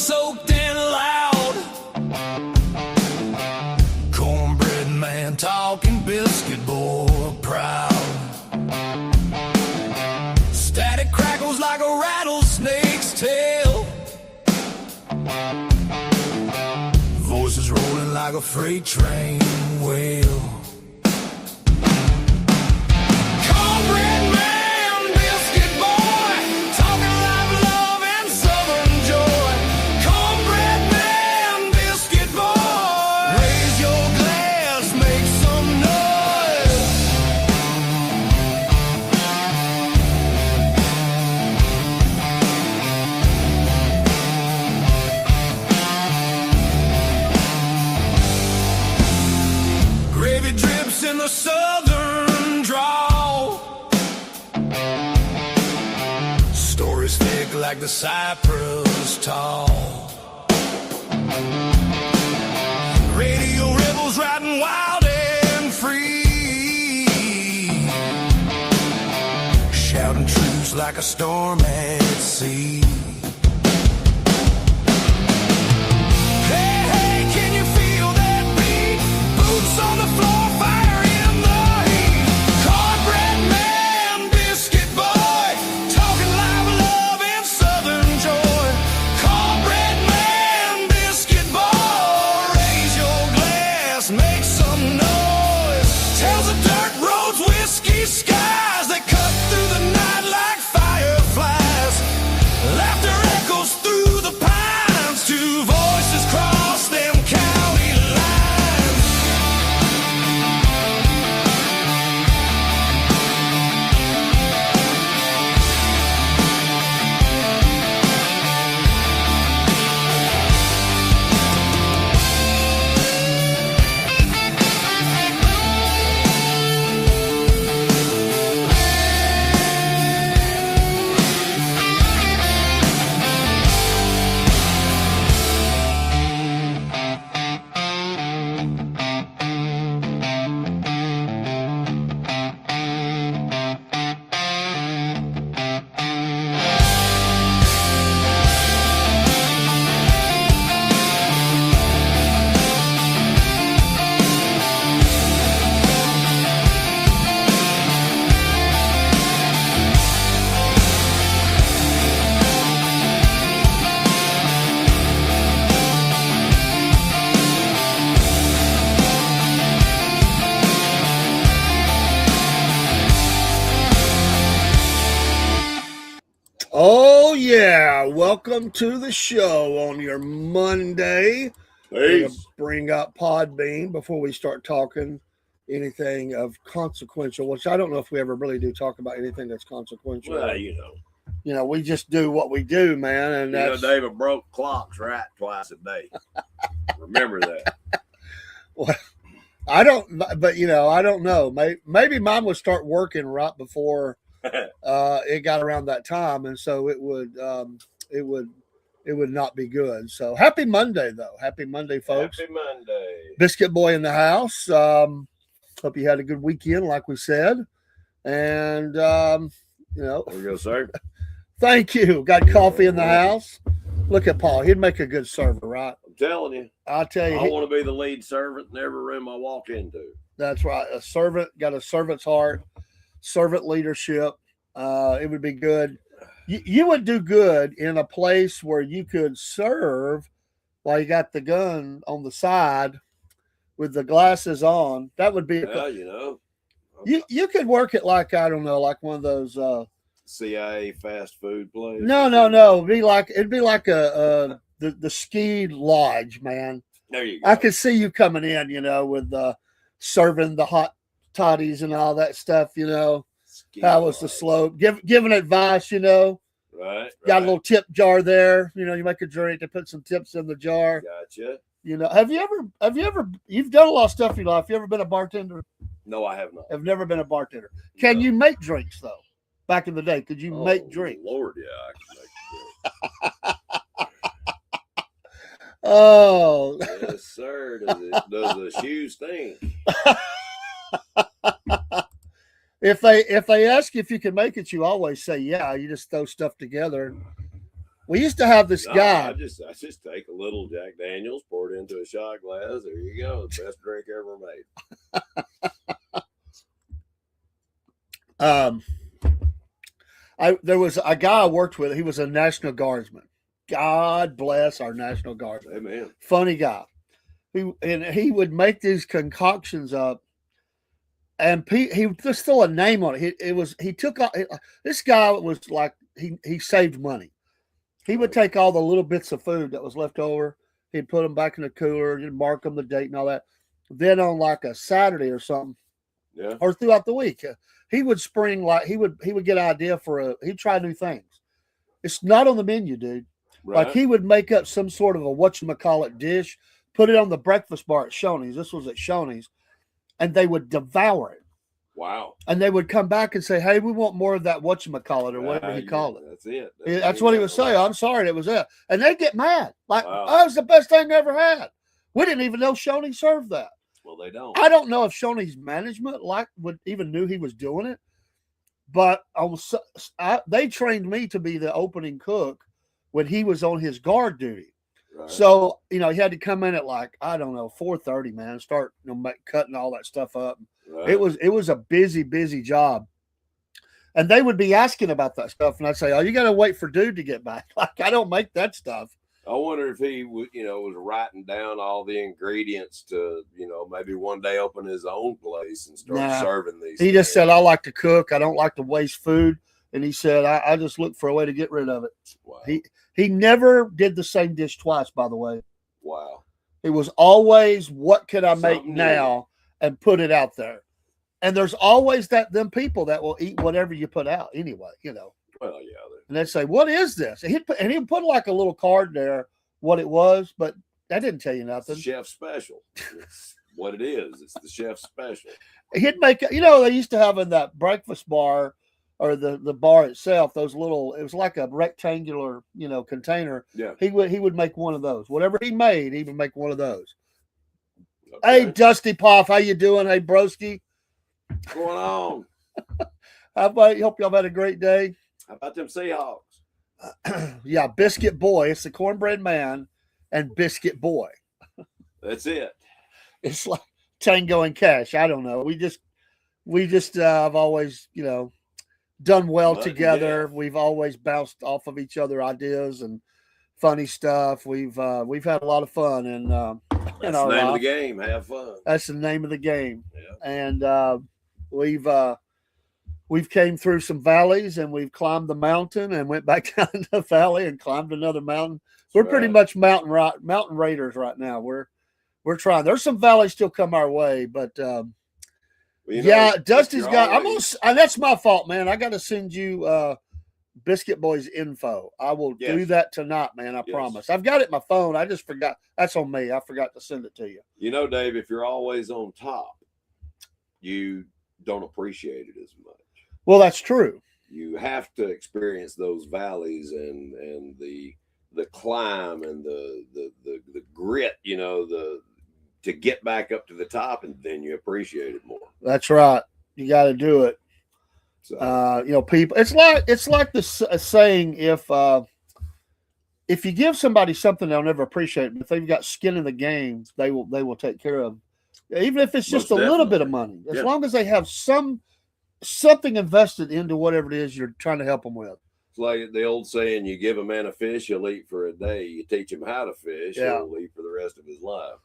soaked and loud. Cornbread man talking, biscuit boy proud. Static crackles like a rattlesnake's tail. Voices rolling like a freight train wheel. Cornbread man, biscuit boy, talking live love and southern joy. Cornbread man, biscuit boy, raise your glass, make some noise. Gravy drips in the southern drawl. Stories thick like the cypress tall. Radio rebels riding wild and free, shouting truths like a storm at sea. Hey, hey, can you feel that beat? Boots on the floor, fire in the heat. Cornbread man, biscuit boy, talking live love and southern joy. Cornbread man, biscuit boy, raise your glass, make some noise. Tells the dirt roads, whiskey skies that cut through the night like fireflies. Laughter echoes through the pines, two voices cross them county lines. Oh, yeah. Welcome to the show on your Monday. We're gonna bring up Podbean before we start talking anything of consequential, which I don't know if we ever really do talk about anything that's consequential. Well, We just do what we do, man. And that's, David broke clocks right twice a day. Remember that. well, I don't, but I don't know. Maybe mine would start working right before it got around that time, and so it would not be good. So happy Monday, though. Happy Monday, folks. Happy Monday. Biscuit boy in the house. Hope you had a good weekend, like we said. And There you go, sir. thank you. Got coffee in the house. Look at Paul. He'd make a good server, right? I'm telling you. I'll tell you. I want to be the lead servant in every room I walk into. That's right. A servant, got a servant's heart, servant leadership. It would be good. You would do good in a place where you could serve while you got the gun on the side with the glasses on. That would be. You could work it like, I don't know, like one of those CIA fast food place. No. It'd be like the ski lodge, man. There you go. I could see you coming in, with serving the hot toddies and all that stuff, How was the slope? Giving advice, Right. Got a little tip jar there. You make a drink, they put some tips in the jar. Gotcha. You've done a lot of stuff in your life. You ever been a bartender? No, I have not. I've never been a bartender. Can you make drinks though? Back in the day, could you make drinks? Lord, yeah, I can make drinks. Oh. Yes, sir. Does the shoes stink? If they ask you if you can make it, you always say yeah. You just throw stuff together. We used to have this No, guy. I just take a little Jack Daniels, pour it into a shot glass. There you go. The best drink ever made. There was a guy I worked with. He was a National Guardsman. God bless our National Guardsmen. Amen. Funny guy. He would make these concoctions up, and he just throw a name on it. This guy was like he saved money. He would take all the little bits of food that was left over. He'd put them back in the cooler. He'd mark them the date and all that. Then on like a Saturday or something, Yeah. or throughout the week, he would spring like he would get an idea he'd try new things. It's not on the menu, dude. Right. Like he would make up some sort of a whatchamacallit dish, put it on the breakfast bar at Shoney's. This was at Shoney's, and they would devour it. Wow. And they would come back and say, "Hey, we want more of that whatchamacallit," or whatever he called it. That's it. That's what he would say. I'm sorry, that was it. And they get mad. Like, Wow. oh, it's the best thing I ever had. We didn't even know Shoney served that. Well, they don't. I don't know if Shoney's management even knew he was doing it, but they trained me to be the opening cook when he was on his guard duty. Right. So, he had to come in at like, I don't know, 4:30, man, start cutting all that stuff up. Right. It was a busy job. And they would be asking about that stuff, and I'd say, "Oh, you got to wait for dude to get back." Like, I don't make that stuff. I wonder if he, was writing down all the ingredients to, maybe one day open his own place and start serving these. He just said, "I like to cook. I don't like to waste food." And he said, I just look for a way to get rid of it. Wow. He never did the same dish twice, by the way. Wow. It was always, what could I make Something now, and put it out there. And there's always them people that will eat whatever you put out anyway, Well, yeah. And they'd say, "What is this?" And he'd put like a little card there, what it was, but that didn't tell you nothing. It's the chef's special. It's what it is. It's the chef's special. He'd make, they used to have in that breakfast bar, or the bar itself, those little, it was like a rectangular, container. Yeah. He would make one of those. Whatever he made, he would make one of those. Okay. Hey, Dusty Poff, how you doing? Hey, broski. What's going on? How about you? Hope y'all had a great day. How about them Seahawks? Yeah, Biscuit Boy. It's the Cornbread Man and Biscuit Boy. That's it. It's like Tango and Cash. I don't know. We just have always, done well together. Yeah. We've always bounced off of each other ideas and funny stuff. We've had a lot of fun in our That's the name life. of the game. Have fun. That's the name of the game. Yeah. And we've came through some valleys, and we've climbed the mountain and went back down the valley and climbed another mountain. We're pretty much mountain raiders right now. We're trying. There's some valleys still come our way, but Dusty's got. And that's my fault, man. I got to send you Biscuit Boy's info. I will do that tonight, man. I promise. I've got it in my phone. I just forgot. That's on me. I forgot to send it to you. Dave, if you're always on top, you don't appreciate it as much. Well, that's true. You have to experience those valleys and the climb and the grit, to get back up to the top, and then you appreciate it more. That's right. You got to do it. So, people. It's like the saying: if you give somebody something, they'll never appreciate it. But if they've got skin in the game, they will take care of them. Even if it's just Most a little definitely. bit of money, as long as they have something invested into whatever it is you're trying to help them with. it's like the old saying: you give a man a fish, he'll eat for a day. You teach him how to fish, he'll eat for the rest of his life.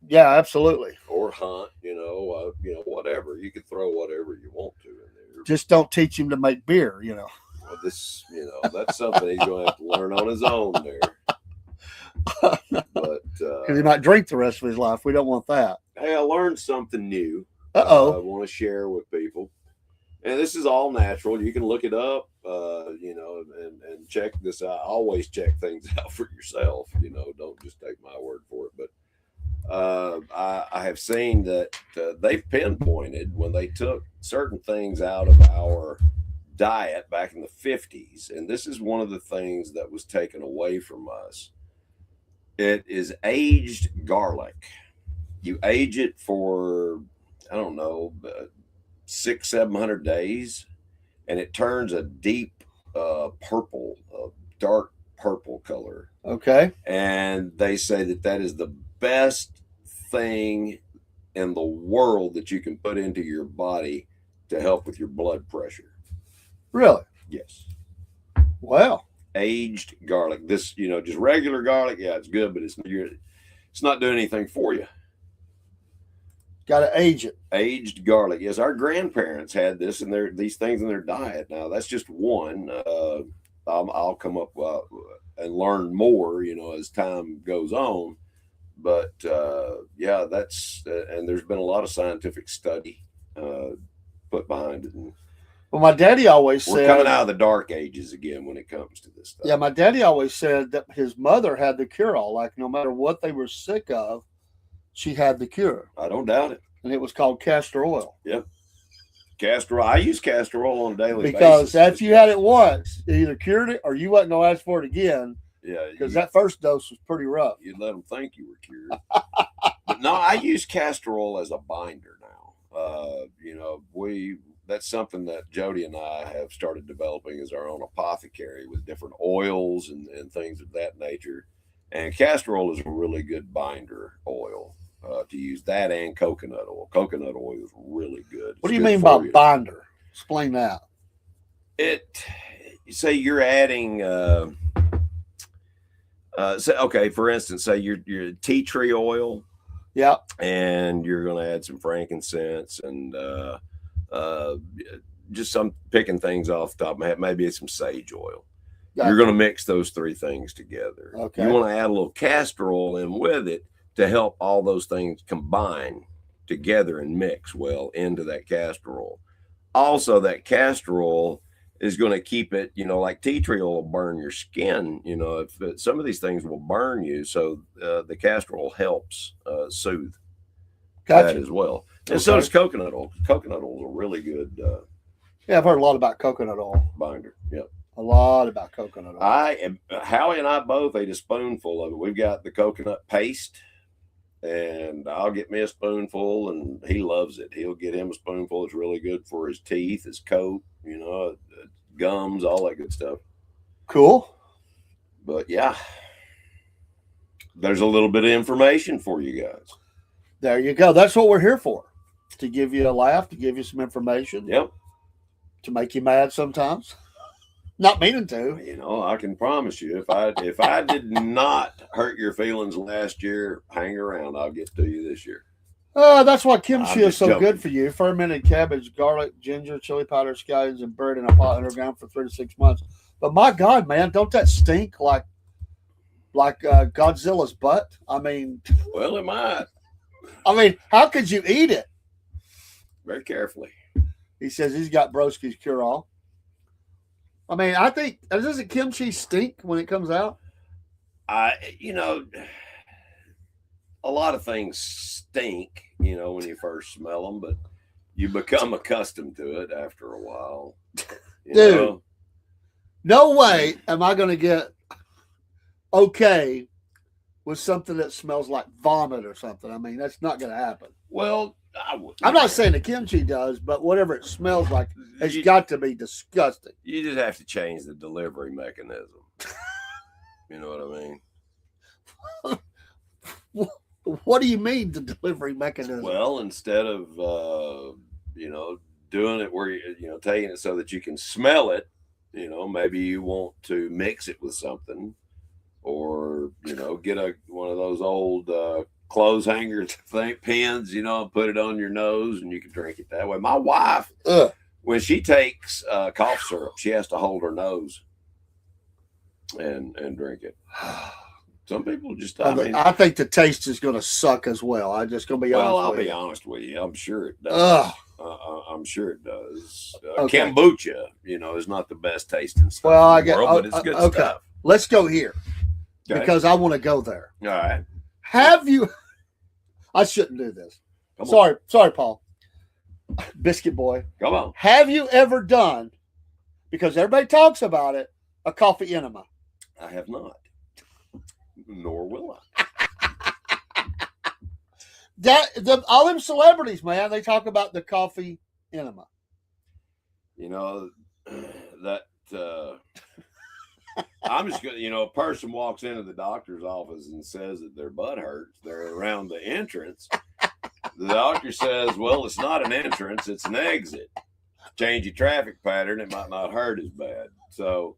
Yeah, absolutely. Or hunt, whatever. You can throw whatever you want to in there. Just don't teach him to make beer. Well, that's something he's going to have to learn on his own there. But Because he might drink the rest of his life. We don't want that. hey, I learned something new. Uh-oh. I want to share with people. And this is all natural. You can look it up, and check this out. Always check things out for yourself. Don't just take my word for it. But I have seen that they've pinpointed when they took certain things out of our diet back in the 50s. And this is one of the things that was taken away from us. It is aged garlic. You age it for, I don't know, 600-700 days, and it turns a deep purple, dark purple color. Okay. And they say that is the best thing in the world that you can put into your body to help with your blood pressure. Really? Yes. Well, aged garlic. This, just regular garlic, yeah, it's good, but it's not doing anything for you. got to age it. Aged garlic. Yes, our grandparents had these things in their diet. Now that's just one. I'll come up and learn more, as time goes on. But yeah, that's and there's been a lot of scientific study put behind it. And well, my daddy always we're said coming out of the dark ages again when it comes to this stuff. Yeah, my daddy always said that his mother had the cure-all. Like no matter what they were sick of, she had the cure. I don't doubt it. And it was called castor oil. Yep. Castor oil. I use castor oil on a daily basis. Because after you had it once, it either cured it or you wasn't going to ask for it again. Yeah. Because that first dose was pretty rough. You'd let them think you were cured. But no, I use castor oil as a binder now. That's something that Jody and I have started developing as our own apothecary with different oils and things of that nature. And castor oil is a really good binder oil to use. That and coconut oil. Coconut oil is really good. What do you mean by binder? Explain that. Say you're adding, for instance, say your tea tree oil. Yeah. And you're going to add some frankincense and just some picking things off the top of my head. Maybe it's some sage oil. Gotcha. You're going to mix those three things together. Okay. You want to add a little castor oil in with it to help all those things combine together and mix well into that castor oil. Also, that castor oil is going to keep it, like tea tree oil will burn your skin. If some of these things will burn you. So the castor oil helps soothe that as well. And so does coconut oil. Coconut oil is a really good yeah, I've heard a lot about coconut oil. binder. Yep. A lot about coconut oil. Howie and I both ate a spoonful of it. We've got the coconut paste, and I'll get me a spoonful, and he loves it. He'll get him a spoonful. It's really good for his teeth, his coat, gums, all that good stuff. Cool. But yeah, there's a little bit of information for you guys. There you go. That's what we're here for. To give you a laugh, to give you some information. Yep. To make you mad sometimes. Not meaning to. I can promise you, if I did not hurt your feelings last year, hang around. I'll get to you this year. That's why kimchi is so joking. good for you. Fermented cabbage, garlic, ginger, chili powder, scallions, and buried in a pot underground for 3 to 6 months. But my God, man, don't that stink like Godzilla's butt? I mean, Well, it might. How could you eat it? Very carefully. He says he's got Broski's cure-all. I think, doesn't kimchi stink when it comes out? A lot of things stink, when you first smell them, but you become accustomed to it after a while. Dude, no way am I going to get okay with something that smells like vomit or something. That's not going to happen. Well, I'm not saying the kimchi does, but whatever it smells like, it's got to be disgusting. You just have to change the delivery mechanism. You know what I mean? What do you mean the delivery mechanism? Well, instead of doing it where taking it so that you can smell it, maybe you want to mix it with something, or get one of those old clothes hanger pins, and put it on your nose, and you can drink it that way. My wife, when she takes cough syrup, she has to hold her nose and drink it. Some people just, I think the taste is going to suck as well. I'm just going to be honest. Well, I'll with be you. honest with you. I'm sure it does. I'm sure it does. Okay. Kombucha, is not the best tasting stuff Well, in the world, but it's good stuff. Let's go here Okay. because I want to go there. All right. Have you? I shouldn't do this. Come on. Sorry, Paul. Biscuit boy. Come on. Have you ever done? Because everybody talks about it. A coffee enema. I have not. Nor will I. All them celebrities, man, they talk about the coffee enema. That I'm just gonna, a person walks into the doctor's office and says that their butt hurts. They're around the entrance. The doctor says, "Well, it's not an entrance; it's an exit. Change your traffic pattern; it might not hurt as bad." So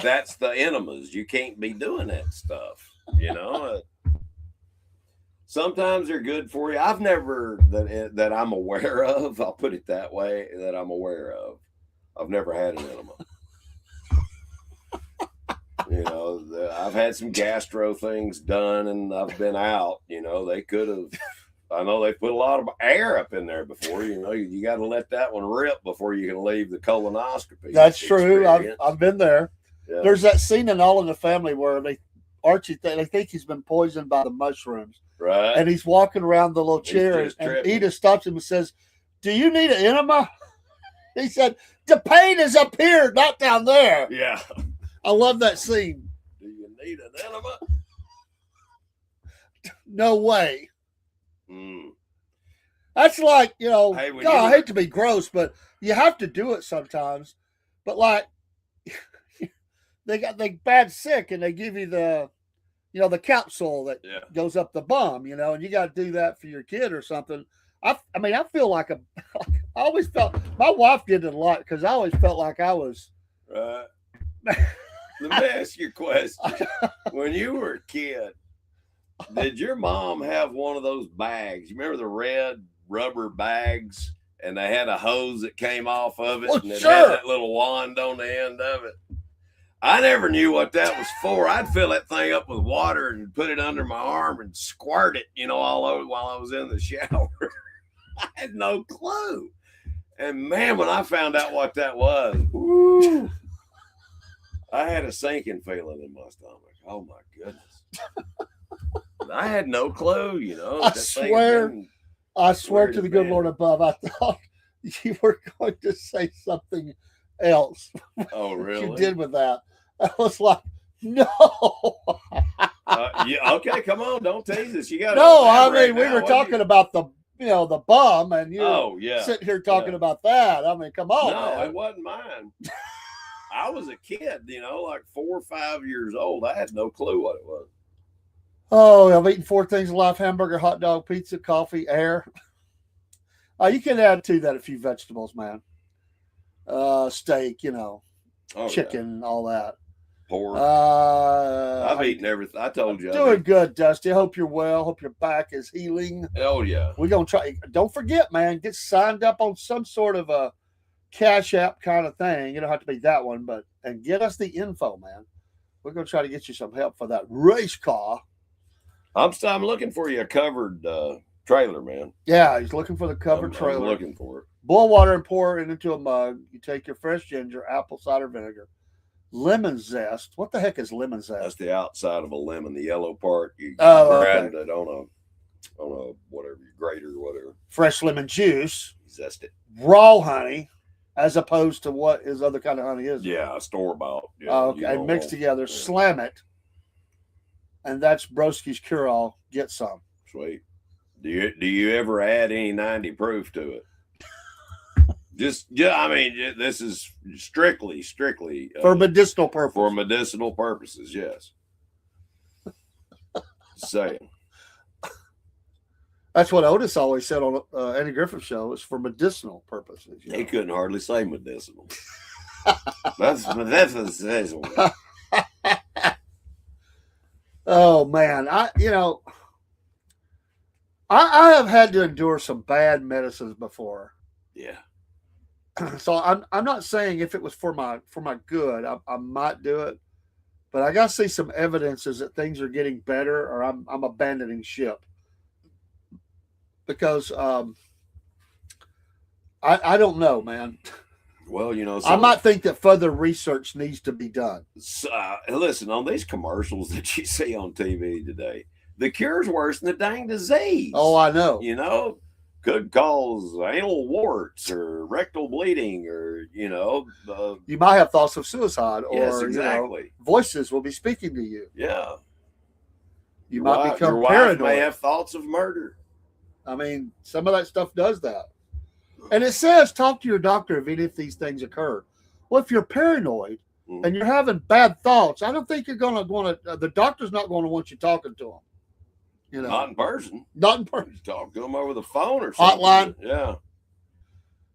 that's the enemas. You can't be doing that stuff. Sometimes they're good for you. I've never that I'm aware of. I'll put it that way. That I'm aware of. I've never had an enema. I've had some gastro things done and I've been out. They could have. I know they put a lot of air up in there before. You got to let that one rip before you can leave the colonoscopy. That's true. I've been there. Yeah. There's that scene in All in the Family where Archie they think he's been poisoned by the mushrooms. Right. And he's walking around the little chair, and Edith stops him and says, "Do you need an enema?" He said, "The pain is up here, not down there." Yeah. I love that scene. Do you need an enema? No way. Mm. That's like, Hey, God, I hate to be gross, but you have to do it sometimes. But like, they bad sick and they give you the capsule that goes up the bum, and you got to do that for your kid or something. I feel like I always felt, my wife did it a lot because I always felt like I was. Right. Let me ask you a question. When you were a kid, did your mom have one of those bags? You remember the red rubber bags? And they had a hose that came off of it, and it had that little wand on the end of it. I never knew what that was for. I'd fill that thing up with water and put it under my arm and squirt it, all over while I was in the shower. I had no clue. And man, when I found out what that was, woo, I had a sinking feeling in my stomach. Oh my goodness. I had no clue, I swear to the good Lord above, I thought you were going to say something else. Oh, really? You did with that. I was like, no. Okay, come on, don't tease us. You got no. I mean, we were talking about the bum, and you sitting here talking about that. I mean, come on. No, man. it wasn't mine. I was a kid, like 4 or 5 years old. I had no clue what it was. Oh, I've eaten 4 things in life: hamburger, hot dog, pizza, coffee, air. You can add to that a few vegetables, man. Steak, chicken, all that. Pork. I've eaten everything. I told you. Doing good, Dusty. I hope you're well. Hope your back is healing. Oh, yeah. We're going to try. Don't forget, man, get signed up on some sort of a Cash App kind of thing. You don't have to be that one, and get us the info, man. We're going to try to get you some help for that race car. I'm looking for you a covered trailer, man. Yeah, he's looking for the covered trailer. I'm looking for it. Boil water and pour it into a mug. You take your fresh ginger, apple cider vinegar, lemon zest. What the heck is lemon zest? That's the outside of a lemon, the yellow part. You grind it on a whatever, grater or whatever. Fresh lemon juice. Zest it. Raw honey, as opposed to what his other kind of honey is. Yeah, store bought. Yeah, okay, and mix together, slam it. And that's Broski's cure-all. Get some. Sweet. Do you ever add any 90 proof to it? This is strictly for medicinal purposes. For medicinal purposes, yes. Saying. That's what Otis always said on Eddie Griffith's show. It's for medicinal purposes. He couldn't hardly say medicinal. That's medicinal. Oh man, I have had to endure some bad medicines before. Yeah. So I'm not saying if it was for my good, I might do it, but I got to see some evidences that things are getting better, or I'm abandoning ship. Because I don't know, man. Well, I might think that further research needs to be done. Listen, on these commercials that you see on TV today, the cure's worse than the dang disease. Oh, I know. Could cause anal warts or rectal bleeding, or you might have thoughts of suicide, or yes, exactly. Voices will be speaking to you. Yeah, you might become your paranoid. Wife may have thoughts of murder. I mean, some of that stuff does that. And it says, talk to your doctor if any of these things occur. Well, if you're paranoid, and you're having bad thoughts, I don't think you're going to, the doctor's not going to want you talking to them. You know, Not in person. not in person. Talk to them over the phone or something. Hotline. Yeah.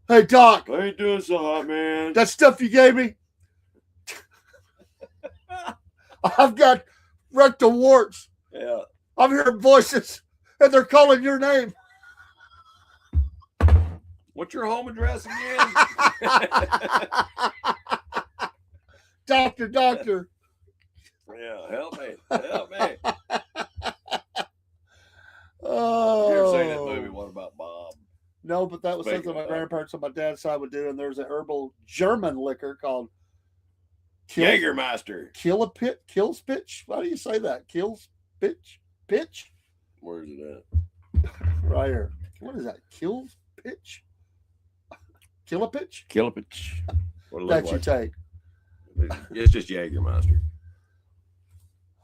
Hey, doc, I ain't doing so hot, man. that stuff you gave me, I've got rectal warts. Yeah. I'm hearing voices, and they're calling your name. What's your home address again? Doctor. Yeah, help me. Help me. Oh. You ever seen that movie, What About Bob? No, but that was Speaking something my of- grandparents on my dad's side would do, and there's an herbal German liquor called Jägermeister. Killspitch. How do you say that? Pitch? Where's it at? Right here. What is that? Killspitch? Killapitch? Killepitch. What it That look you take. like? It's just Jägermeister.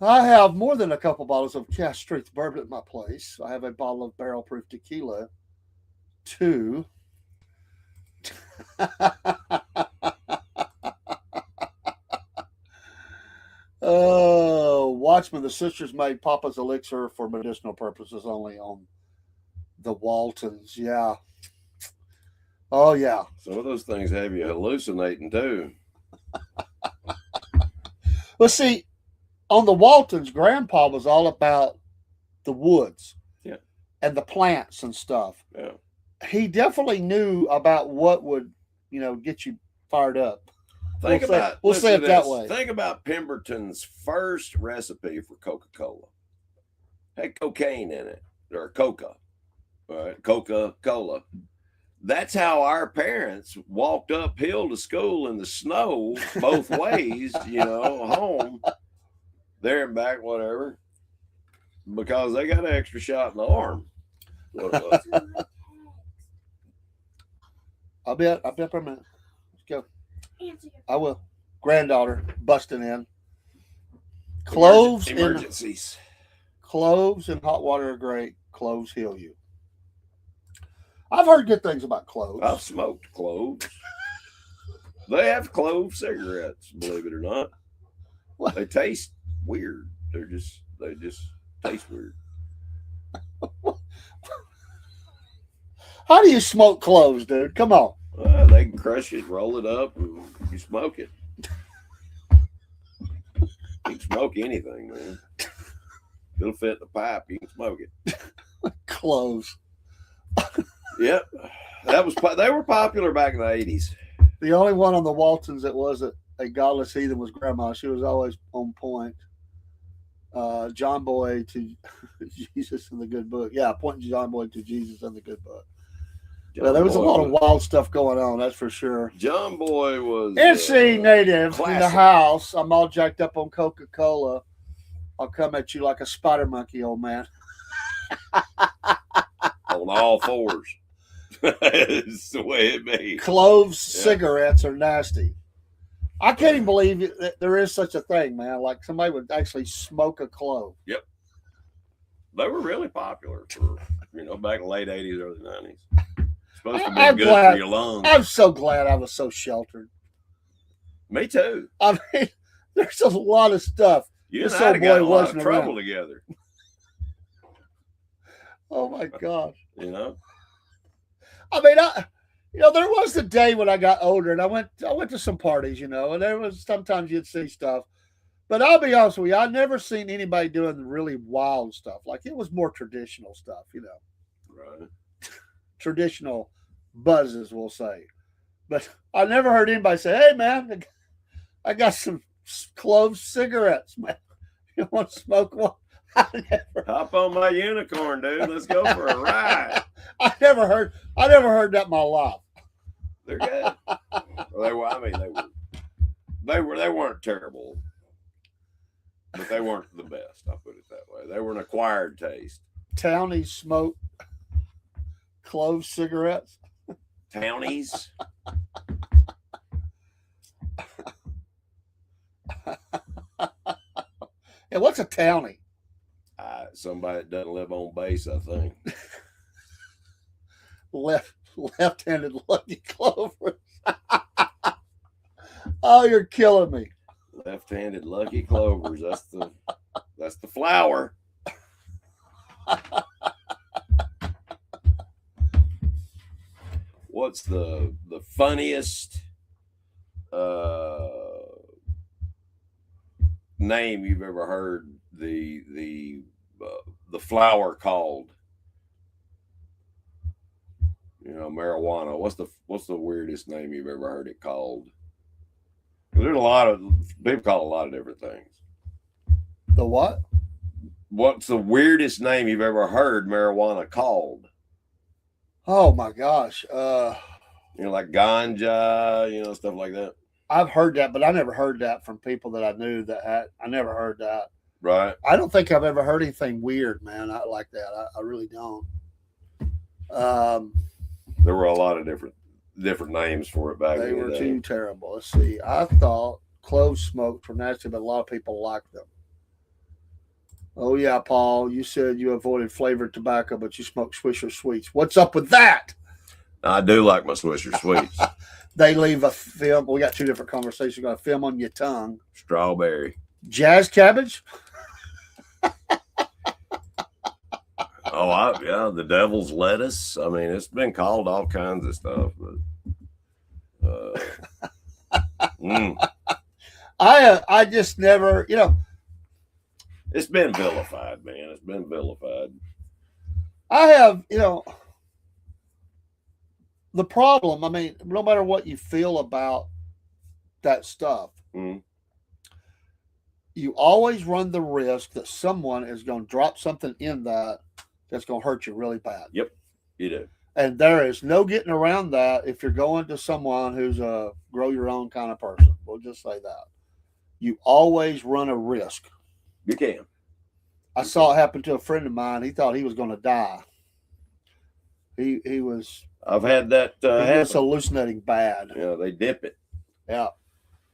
I have more than a couple bottles of cash strength bourbon at my place. I have a bottle of barrel proof tequila. 2. Oh, Watchmen, the sisters made Papa's elixir for medicinal purposes only on the Waltons. Yeah. Oh, yeah. Some of those things have you hallucinating too. Well, see, on the Waltons, Grandpa was all about the woods. Yeah. And the plants and stuff. Yeah. He definitely knew about what would, get you fired up. We'll say it that way. Think about Pemberton's first recipe for Coca-Cola. Had cocaine in it, or Coca, all right? Coca-Cola. That's how our parents walked uphill to school in the snow, both ways, home, there and back, whatever, because they got an extra shot in the arm. What it was. I'll be up for a minute. Let's go. I will. Granddaughter busting in. Cloves Emergencies. Cloves and hot water are great. Cloves heal you. I've heard good things about cloves. I've smoked cloves. They have clove cigarettes, believe it or not. What? They taste weird. They just taste weird. How do you smoke cloves, dude? Come on. They can crush it, roll it up, and you smoke it. You can smoke anything, man. It'll fit in the pipe. You can smoke it. Cloves. Yep, they were popular back in the 80s. The only one on the Waltons that wasn't a godless heathen was Grandma. She was always on point. John Boy to Jesus in the Good Book. Yeah, pointing John Boy to Jesus in the Good Book. Well, there was a lot of wild stuff going on, that's for sure. John Boy was NC native in the classic. house. I'm all jacked up on Coca-Cola. I'll come at you like a spider monkey, old man. On all fours. It's the way it be. Cloves cigarettes are nasty. I can't even believe that there is such a thing, man. Like somebody would actually smoke a clove. Yep. They were really popular for, back in the late 80s, early 90s. Supposed to be I'm good glad- for your lungs. I'm so glad I was so sheltered. Me too. I mean, there's a lot of stuff. You and This I old have got boy a lot of wasn't trouble around. together. Oh my gosh. I mean, there was the day when I got older and I went to some parties, and there was sometimes you'd see stuff. But I'll be honest with you, I've never seen anybody doing really wild stuff. Like it was more traditional stuff, Right. traditional buzzes, we'll say. But I never heard anybody say, "Hey, man, I got some clove cigarettes, man. You want to smoke one?" I never Hop on my unicorn, dude. Let's go for a ride. I never heard that in my life. They're good. Well, they weren't terrible, but they weren't the best. I'll put it that way. They were an acquired taste. Townies smoke clove cigarettes. Townies. And what's a townie? Somebody that doesn't live on base, I think. Left-handed lucky clovers. Oh, you're killing me. Left-handed lucky clovers. That's the flower. What's the funniest name you've ever heard the flower called? You know, marijuana. What's the weirdest name you've ever heard it called? There's a lot of people call it a lot of different things. The what? What's the weirdest name you've ever heard marijuana called? Oh my gosh. You know, like ganja, you know, stuff like that. I've heard that, but I never heard that from people that I knew that had. I never heard that. Right. I don't think I've ever heard anything weird, man. I like that. I really don't. There were a lot of different names for it back They in the were day. too terrible. Let's see. I thought clove smokes were nasty, but a lot of people like them. Oh yeah, Paul. You said you avoided flavored tobacco, but you smoked Swisher Sweets. What's up with that? I do like my Swisher Sweets. They leave a film. We got two different conversations. You got a film on your tongue. Strawberry. Jazz cabbage. Oh, yeah, the devil's lettuce. I mean, it's been called all kinds of stuff, but I just never, you know. It's been vilified, man. It's been vilified. I have, you know, the problem. I mean, no matter what you feel about that stuff, you always run the risk that someone is going to drop something in that's going to hurt you really bad. Yep, you do. And there is no getting around that if you're going to someone who's a grow your own kind of person. We'll just say that. You always run a risk. You can. I saw it happen to a friend of mine. He thought he was going to die. He was. I've had that. He was hallucinating bad. Yeah, they dip it. Yeah.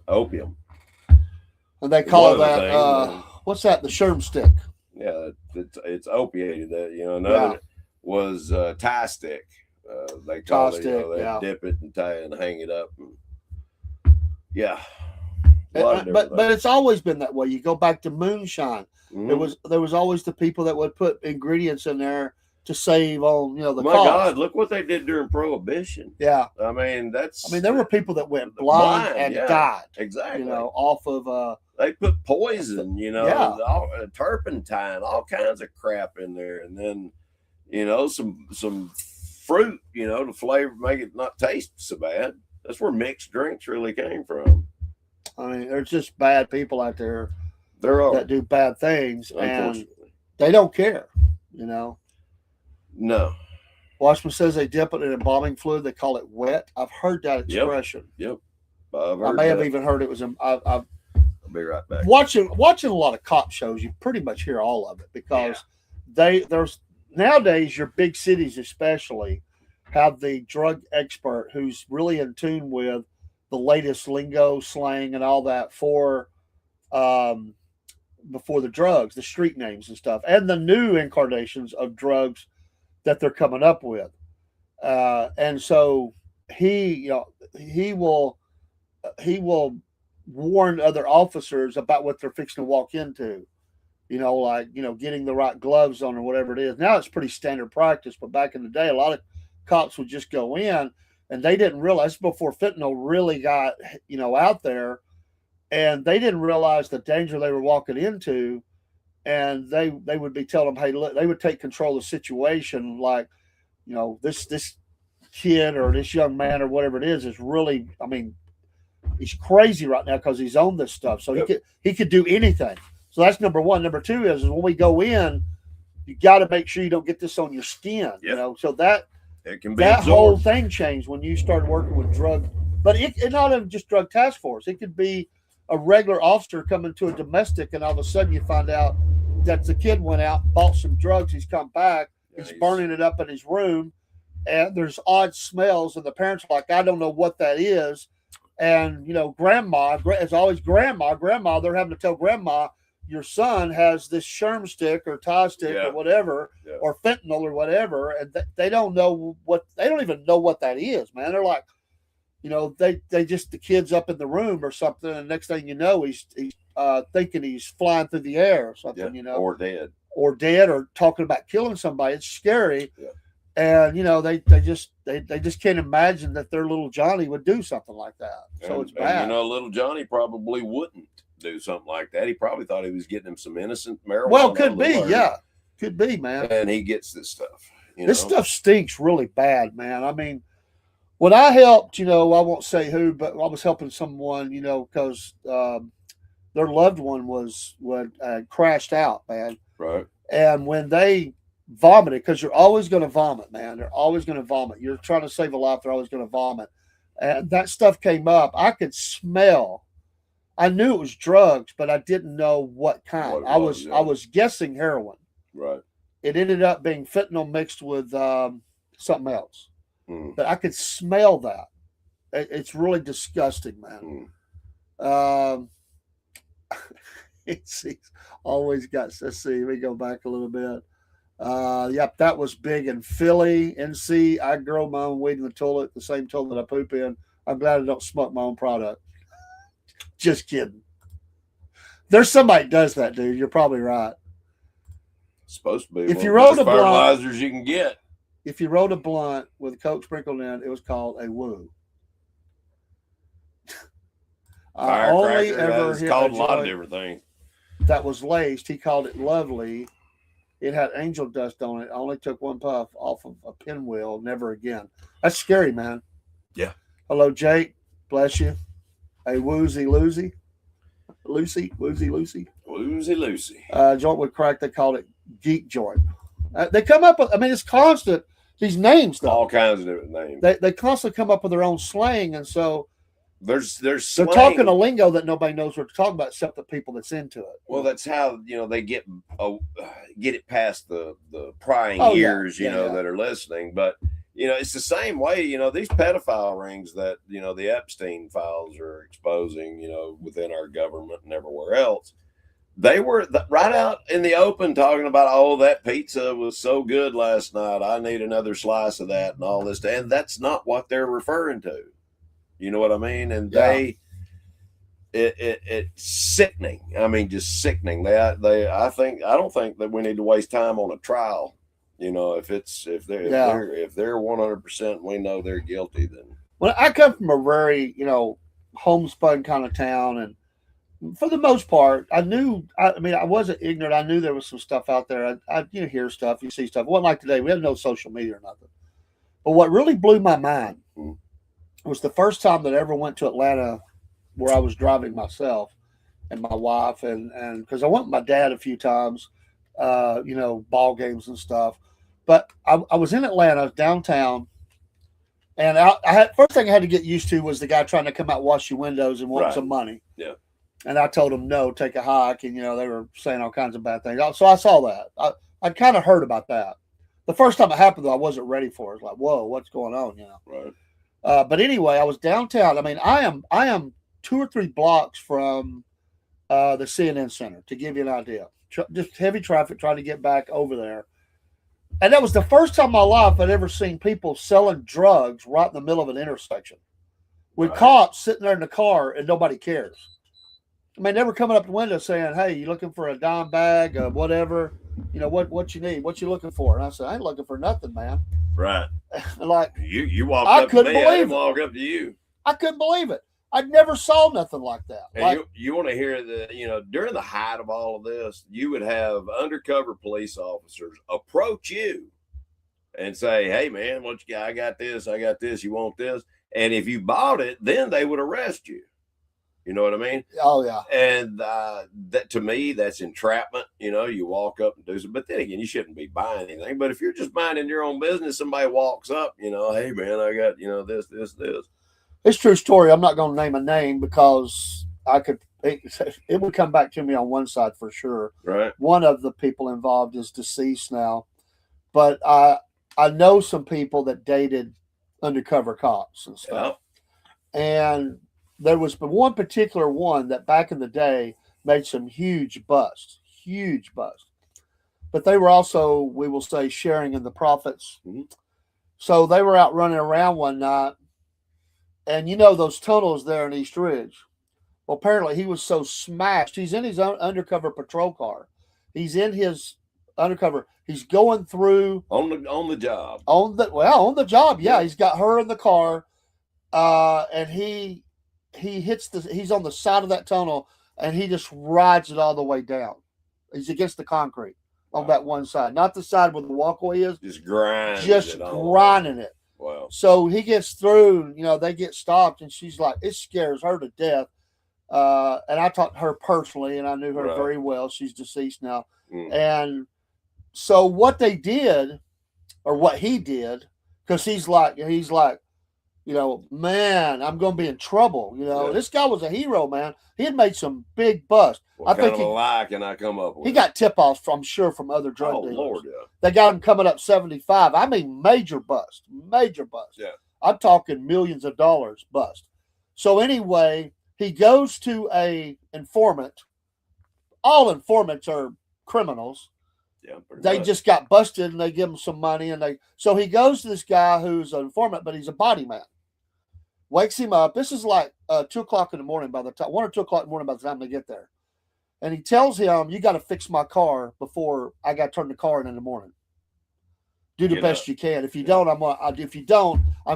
Opium. And they call that what's that? The Sherm stick. Yeah, it's opiated. That, you know, another was tie stick. They call it. You know, they dip it and tie it and hang it up. Yeah. But it's always been that way. You go back to moonshine. Mm-hmm. There was always the people that would put ingredients in there to save on, you know, the My cost. God, look what they did during Prohibition. Yeah. I mean, there were people that went blind and died. Exactly. You know, off of they put poison, you know, turpentine, all kinds of crap in there, and then, you know, some fruit, you know, to flavor, make it not taste so bad. That's where mixed drinks really came from. I mean, there's just bad people out there that do bad things, and they don't care, you know. No. Washman says they dip it in embalming fluid. They call it wet. I've heard that expression. Yep. I may have even heard it was. I'll be right back. Watching a lot of cop shows, you pretty much hear all of it because there's nowadays your big cities especially have the drug expert who's really in tune with the latest lingo, slang, and all that for before the drugs, the street names and stuff, and the new incarnations of drugs that they're coming up with. And so he will warn other officers about what they're fixing to walk into, you know, like, you know, getting the right gloves on or whatever it is. Now it's pretty standard practice, but back in the day, a lot of cops would just go in and they didn't realize before fentanyl really got, you know, out there, and they didn't realize the danger they were walking into. And they would be telling them, hey, look, they would take control of the situation. Like, you know, this kid or this young man or whatever it is really, I mean, he's crazy right now because he's on this stuff. So he could do anything. So that's number one. Number two is when we go in, you got to make sure you don't get this on your skin. You know, so that whole thing changed when you started working with drug. But it not even just drug task force. It could be a regular officer coming to a domestic, and all of a sudden you find out that the kid went out, bought some drugs. He's come back. He's burning it up in his room, and there's odd smells. And the parents are like, I don't know what that is. And, you know, grandma, it's always grandma. They're having to tell grandma, your son has this Sherm stick or tie stick or whatever, or fentanyl or whatever. And they don't know they don't even know what that is, man. They're like, they just the kid's up in the room or something, and next thing you know, he's thinking he's flying through the air or something, or dead, or talking about killing somebody. It's scary, and they just can't imagine that their little Johnny would do something like that. So it's bad. And, little Johnny probably wouldn't do something like that. He probably thought he was getting him some innocent marijuana. Well, could be, could be, man. And he gets this stuff. This stuff stinks really bad, man. I mean, when I helped, I won't say who, but I was helping someone, because their loved one was crashed out, man. Right. And when they vomited, because you're always going to vomit, man. They're always going to vomit. You're trying to save a life, they're always going to vomit. And that stuff came up. I could smell. I knew it was drugs, but I didn't know what kind. I was guessing heroin. Right. It ended up being fentanyl mixed with something else. But I could smell that. It's really disgusting, man. It's always got. Let's see. Let me go back a little bit. Yep, that was big in Philly, NC. I grow my own weed in the toilet, the same toilet I poop in. I'm glad I don't smoke my own product. Just kidding. There's somebody that does that, dude. You're probably right. It's supposed to be. If you rolled a blunt, fertilizers you can get. If you rolled a blunt with a Coke sprinkled in, it was called a woo. I only ever hit called a lot of different things. That was laced. He called it lovely. It had angel dust on it. I only took one puff off of a pinwheel. Never again. That's scary, man. Yeah. Hello, Jake. Bless you. A woozy Lucy. Lucy. Woozy Lucy. Joint with crack, they called it geek joint. They come up with, it's constant, these names, though. All kinds of different names. They constantly come up with their own slang, and so there's they're slang. talking a lingo that nobody knows what they're talking about except the people that's into it. Well, that's how, they get it past the prying ears, that are listening. But, it's the same way, these pedophile rings that, the Epstein files are exposing, within our government and everywhere else. They were right out in the open talking about, that pizza was so good last night. I need another slice of that and all this. And that's not what they're referring to. You know what I mean? And it's sickening. Just sickening. I don't think that we need to waste time on a trial. If they're 100%, we know they're guilty. Then. Well, I come from a very, homespun kind of town, and for the most part, I wasn't ignorant. I knew there was some stuff out there. I hear stuff, you see stuff. It wasn't like today. We had no social media or nothing. But what really blew my mind was the first time that I ever went to Atlanta, where I was driving myself and my wife, and because I went with my dad a few times, ball games and stuff. But I was in Atlanta, downtown, and first thing I had to get used to was the guy trying to come out, wash your windows, and want some money. Yeah. And I told him no, take a hike, and they were saying all kinds of bad things. So I saw that. I kind of heard about that. The first time it happened, though, I wasn't ready for it. It's like, whoa, what's going on? Right. But anyway, I was downtown. I am 2 or 3 blocks from the CNN Center, to give you an idea. Just heavy traffic trying to get back over there. And that was the first time in my life I'd ever seen people selling drugs right in the middle of an intersection with cops sitting there in the car and nobody cares. They were coming up the window saying, hey, you looking for a dime bag of whatever? What you need? What you looking for? And I said, I ain't looking for nothing, man. Right. Like, you walked up to me, I didn't walk up to you. I couldn't believe it. I never saw nothing like that. And you want to hear during the height of all of this, you would have undercover police officers approach you and say, hey, man, what you got? I got this. You want this? And if you bought it, then they would arrest you. You know what I mean? Oh, yeah. And that, to me, that's entrapment. You walk up and do something. But then again, you shouldn't be buying anything. But if you're just minding your own business, somebody walks up, hey, man, I got, this. It's a true story. I'm not going to name a name because it would come back to me on one side for sure. Right. One of the people involved is deceased now. But I know some people that dated undercover cops and stuff. Yeah. And there was one particular one that back in the day made some huge busts. But they were also, we will say, sharing in the profits. Mm-hmm. So they were out running around one night, And you know those tunnels there in East Ridge. Well, apparently he was so smashed. He's in his own undercover patrol car. He's in his undercover. He's going through on the job. on the job. Yeah, Yeah. he's got her in the car, and he hits he's on the side of that tunnel, and he just rides it all the way down. He's against the concrete on that one side, not the side where the walkway is. Just grinding. Just grinding it. Wow. So he gets through. You know, they get stopped, and she's like, it scares her to death. And I talked to her personally, and I knew her very well. She's deceased now. And so what they did, or what he did, because he's like, you know, man, I'm going to be in trouble. You know, this guy was a hero, man. He had made some big busts. What kind of a lie can I come up with? He got tip-offs, I'm sure, from other drug dealers. Lord, yeah. They got him coming up 75. I mean, major bust. Yeah. I'm talking millions of dollars bust. So anyway, he goes to a informant. All informants are criminals. Yeah, they just got busted, and they give him some money, and so he goes to this guy who's an informant, but he's a body man. Wakes him up. This is like 2 o'clock in the morning by the time 1 or 2 o'clock in the morning by the time they get there, and he tells him, "You got to fix my car before I got to turn the car in the morning. Do the best you can. If you don't, I'm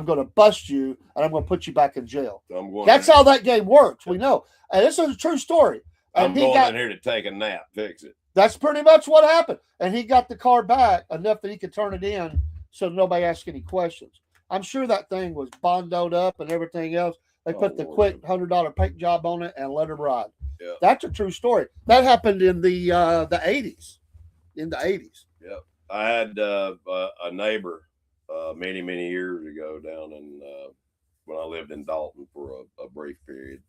gonna bust you, and I'm gonna put you back in jail." That's how that game works. We know, and this is a true story. And I'm going in here to take a nap, fix it. That's pretty much what happened. And he got the car back enough that he could turn it in so nobody asked any questions. I'm sure that thing was bondoed up and everything else. They put the quick $100 paint job on it and let it ride. Yeah. That's a true story. That happened in the 80s. In the 80s. Yeah. I had a neighbor many years ago down in when I lived in Dalton for a brief period.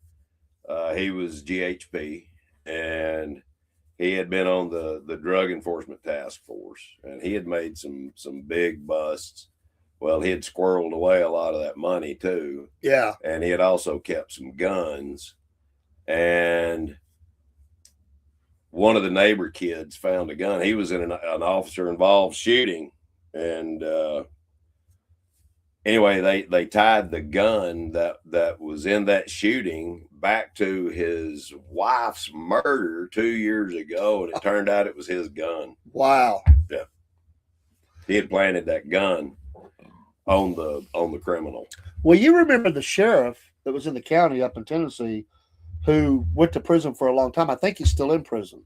He was GHP, and he had been on the Drug Enforcement Task Force, and he had made some big busts. Well, he had squirreled away a lot of that money too. Yeah. And he had also kept some guns. And one of the neighbor kids found a gun. He was in an officer-involved shooting. And anyway, they tied the gun that was in that shooting back to his wife's murder 2 years ago, and it turned out it was his gun. Wow. Yeah. He had planted that gun on the criminal. Well, you remember the sheriff that was in the county up in Tennessee who went to prison for a long time. I think he's still in prison,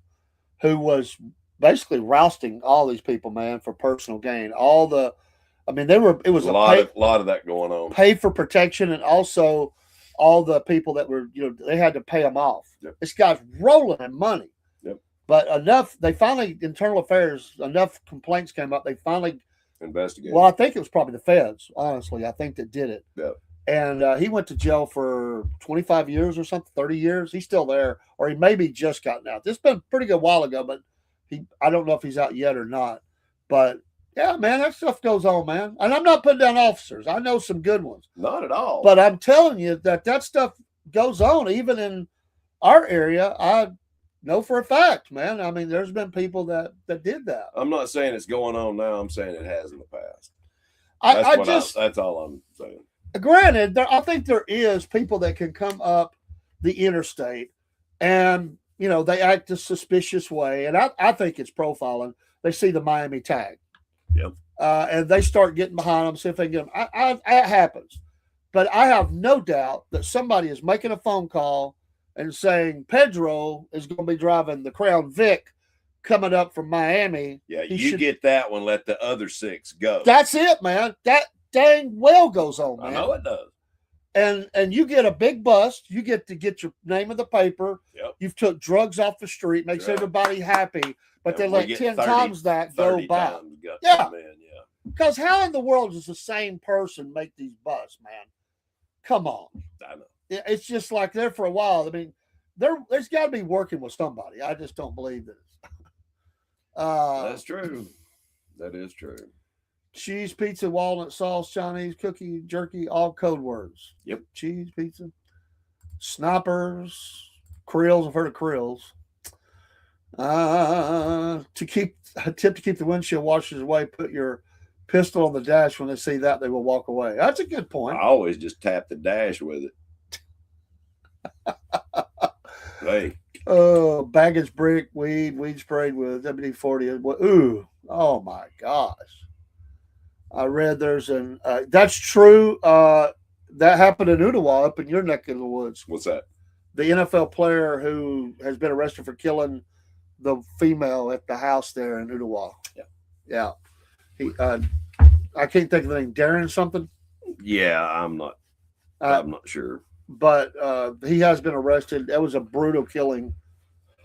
who was basically rousting all these people, man, for personal gain. It was a lot of that going on. Pay for protection, and also all the people that were, they had to pay them off. Yep. This guy's rolling in money. Yep. But internal affairs, enough complaints came up. They finally investigated. Well, I think it was probably the feds, honestly. I think that did it. Yep. And he went to jail for 25 years or something, 30 years. He's still there, or he maybe just gotten out. This has been a pretty good while ago, but I don't know if he's out yet or not. But yeah, man, that stuff goes on, man. And I'm not putting down officers. I know some good ones. Not at all. But I'm telling you that stuff goes on, even in our area. I know for a fact, man. I mean, there's been people that did that. I'm not saying it's going on now. I'm saying it has in the past. That's all I'm saying. Granted, I think there is people that can come up the interstate and, they act a suspicious way. And I think it's profiling. They see the Miami tag. Yep. And they start getting behind them, see if they can get them. It happens. But I have no doubt that somebody is making a phone call and saying Pedro is going to be driving the Crown Vic coming up from Miami. Yeah, get that one, let the other 6 go. That's it, man. That dang well goes on, man. I know it does. And you get a big bust. You get to get your name in the paper. Yep. You've took drugs off the street, makes everybody happy. But they let 10 times that go by. Yeah. Because how in the world does the same person make these busts, man? Come on. I know. It's just like there for a while. I mean, there's got to be working with somebody. I just don't believe this. That's true. That is true. Cheese, pizza, walnut sauce, Chinese, cookie, jerky, all code words. Yep. Cheese, pizza, snipers, krills. I've heard of krills. A tip to keep the windshield washers away, put your pistol on the dash. When they see that, they will walk away. That's a good point. I always just tap the dash with it. Hey. Oh, baggage brick, weed sprayed with WD-40. Ooh, oh my gosh. I read there's an, that's true. That happened in Ottawa up in your neck of the woods. What's that? The NFL player who has been arrested for killing the female at the house there in Ottawa. Yeah. Yeah. He, I can't think of the name, Darren something. Yeah, I'm not sure. But he has been arrested. That was a brutal killing.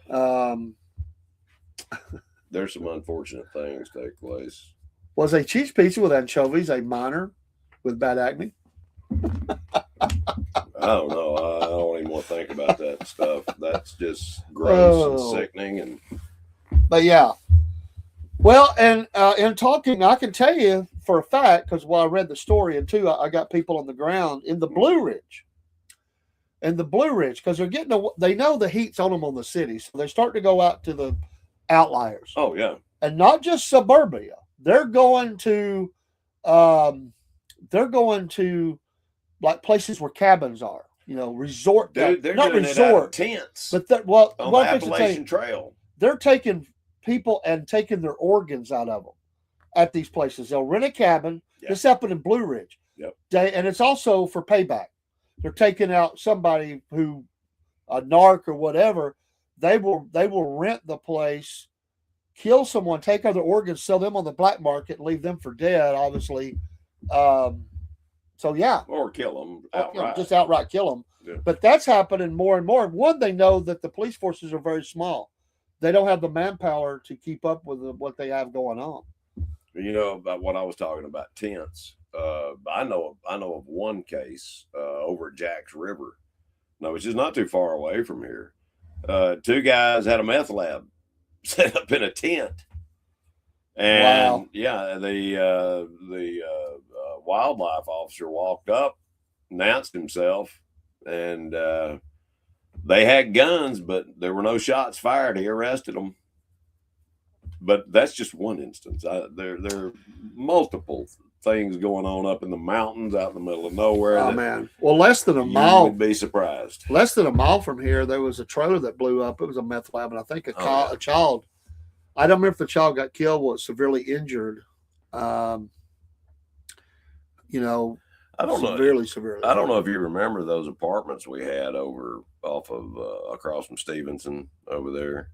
There's some unfortunate things take place. Was a cheese pizza with anchovies a minor with bad acne? I don't know. I don't even want to think about that stuff. That's just gross and sickening. But yeah. Well, and in talking, I can tell you for a fact, because while I read the story, and two, I got people on the ground in the Blue Ridge. In the Blue Ridge, because they know the heat's on them on the city, so they start to go out to the outliers. Oh yeah, and not just suburbia. They're going to like places where cabins are. Resort. They're not doing resort it out of tents. But on the Appalachian Trail, they're taking people and taking their organs out of them at these places. They'll rent a cabin. Yeah. This happened in Blue Ridge. Yep. And it's also for payback. They're taking out somebody who, a narc or whatever. They will rent the place, kill someone, take other organs, sell them on the black market, leave them for dead. Obviously, so yeah, or kill them outright. Just outright kill them. Yeah. But that's happening more and more. One, they know that the police forces are very small. They don't have the manpower to keep up with what they have going on. About what I was talking about, tents. I know of one case over at Jack's River, which is not too far away from here. Two guys had a meth lab set up in a tent, and wow. Yeah, the wildlife officer walked up, announced himself, and they had guns, but there were no shots fired. He arrested them. But that's just one instance. There are multiple things going on up in the mountains, out in the middle of nowhere. Oh man! Well, less than a mile. You would be surprised. Less than a mile from here, there was a trailer that blew up. It was a meth lab, and I think a child. I don't remember if the child got killed or was severely injured. I don't know. Severely. I don't know if you remember those apartments we had off of across from Stevenson over there,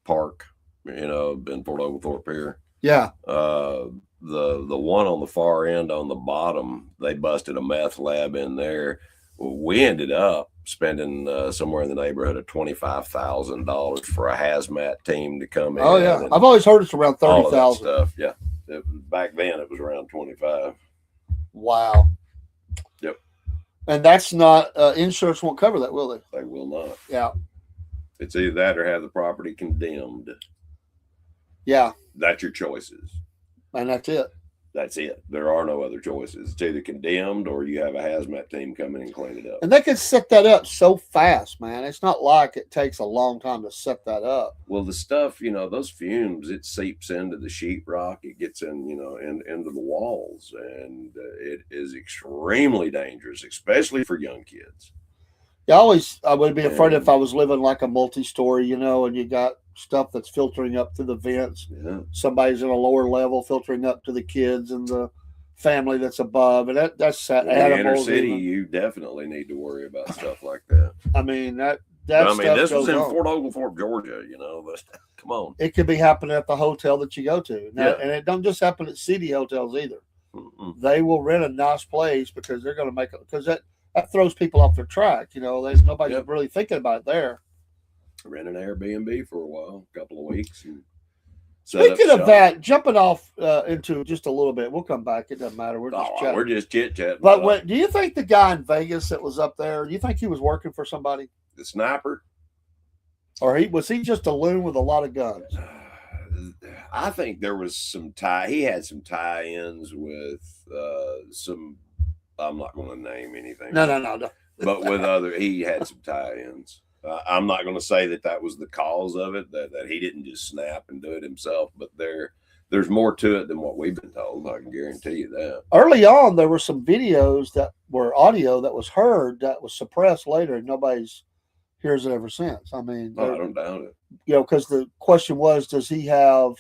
Park. In Fort Oglethorpe here. Yeah. The one on the far end on the bottom, they busted a meth lab in there. We ended up spending somewhere in the neighborhood of $25,000 for a hazmat team to come in. Oh yeah, I've always heard it's around 30,000 stuff. Yeah, back then it was around 25. Wow. Yep. And that's not insurance won't cover that, will they? They will not. Yeah. It's either that or have the property condemned. Yeah. That's your choices. And that's it. That's it. There are no other choices. It's either condemned or you have a hazmat team come in and clean it up. And they can set that up so fast, man. It's not like it takes a long time to set that up. Well, the stuff, those fumes, it seeps into the sheetrock. It gets in, into the walls. And it is extremely dangerous, especially for young kids. Yeah, I would be afraid if I was living like a multi-story, and you got stuff that's filtering up through the vents. Yeah. Somebody's in a lower level filtering up to the kids and the family that's above. And that's sad. In the inner city, you definitely need to worry about stuff like that. I mean, this was in Fort Oglethorpe, Georgia, but come on. It could be happening at the hotel that you go to. Now, and it don't just happen at city hotels either. Mm-mm. They will rent a nice place because they're going to make it, because that throws people off their track. There's nobody really thinking about it there. Rent an Airbnb for a while, a couple of weeks. And speaking of that, jumping off into just a little bit, we'll come back. It doesn't matter. We're just chit-chatting. But do you think the guy in Vegas that was up there, do you think he was working for somebody? The sniper? Or was he just a loon with a lot of guns? I think there was he had some tie-ins with some, I'm not going to name anything. No. But he had some tie-ins. I'm not going to say that was the cause of it, that he didn't just snap and do it himself, but there there's more to it than what we've been told. I can guarantee you that. Early on, there were some videos that were audio that was heard that was suppressed later, and nobody's hears it ever since. I mean, Oh, I don't doubt it. you know, because the question was, did he have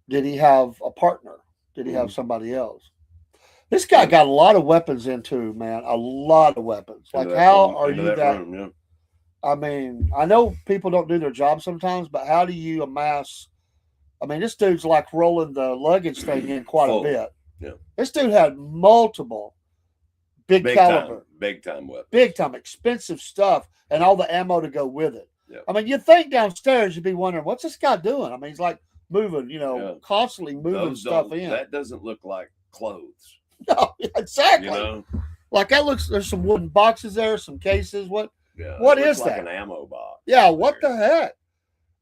a partner? Did he have somebody else? This guy got a lot of weapons into, man, a lot of weapons. Like, how are you that? Room, yeah. I mean, I know people don't do their job sometimes, but how do you amass? I mean, this dude's like rolling the luggage thing in quite a bit. Yeah. This dude had multiple big caliber, big time weapons, big time expensive stuff, and all the ammo to go with it. Yeah. I mean, you'd think downstairs you'd be wondering, what's this guy doing? I mean, he's like moving, you know, constantly moving stuff in. That doesn't look like clothes. No, exactly. You know, like that looks. There's some wooden boxes there, some cases. What? Yeah, what is like that? An ammo box. Yeah. What the heck?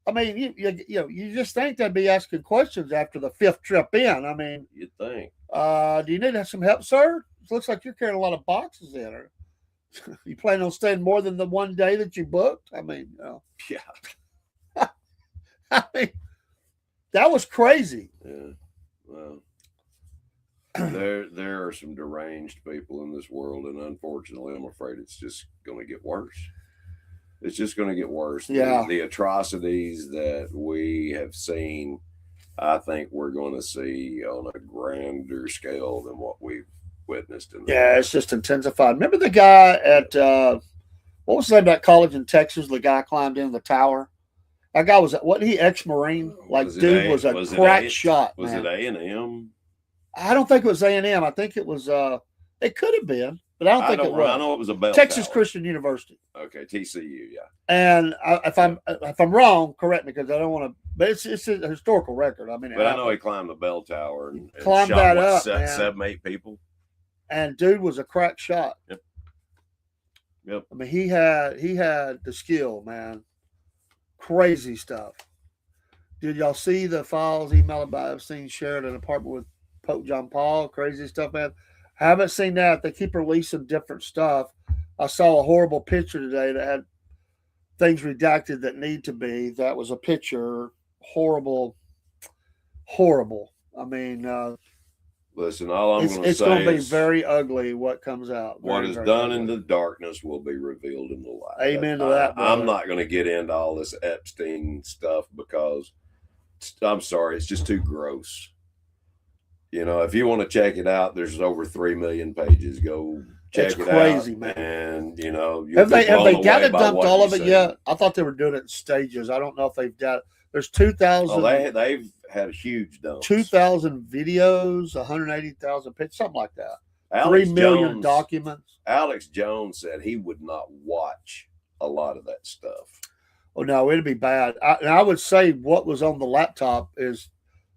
I mean, you just think they'd be asking questions after the fifth trip in. I mean, you'd think. Do you need some help, sir? It looks like you're carrying a lot of boxes in. Or you plan on staying more than the one day that you booked? I mean, yeah. I mean, that was crazy. Yeah. Well, there are some deranged people in this world, and unfortunately, I'm afraid it's just going to get worse. It's just going to get worse. Yeah. The atrocities that we have seen, I think we're going to see on a grander scale than what we've witnessed. It's just intensified. Remember the guy at, what was the name of that college in Texas? The guy climbed in the tower. That guy wasn't he ex-Marine? Like, dude was a crack shot. Was it A&M? I don't think it was A&M. I think it was, it could have been. But I don't think it was. I know it was a bell Texas tower. Christian University. Okay, TCU, yeah. And if I'm wrong, correct me, because I don't want to. But it's a historical record. I mean, but I know he climbed the bell tower and climbed shot, that up, 7, 8 people. And dude was a crack shot. Yep. I mean, he had the skill, man. Crazy stuff. Did y'all see the files emailed by Epstein shared an apartment with Pope John Paul? Crazy stuff, man. Haven't seen that. They keep releasing different stuff. I saw a horrible picture today that had things redacted that need to be. That was a picture. Horrible. I mean, listen, all I'm going to say it's going to be very ugly what comes out. What is done in the darkness will be revealed in the light. Amen to that. I'm not going to get into all this Epstein stuff because I'm sorry, it's just too gross. You know, if you want to check it out, there's over 3 million pages. Go check it crazy, out. Man. And you know, have they got it dumped all of it yet? I thought they were doing it in stages. I don't know if they've got it. There's 2,000. Oh, they've had a huge dump. 2,000 videos, 180,000 pictures, something like that. Alex 3 million Jones, documents. Alex Jones said he would not watch a lot of that stuff. Oh no, it'd be bad. I would say what was on the laptop is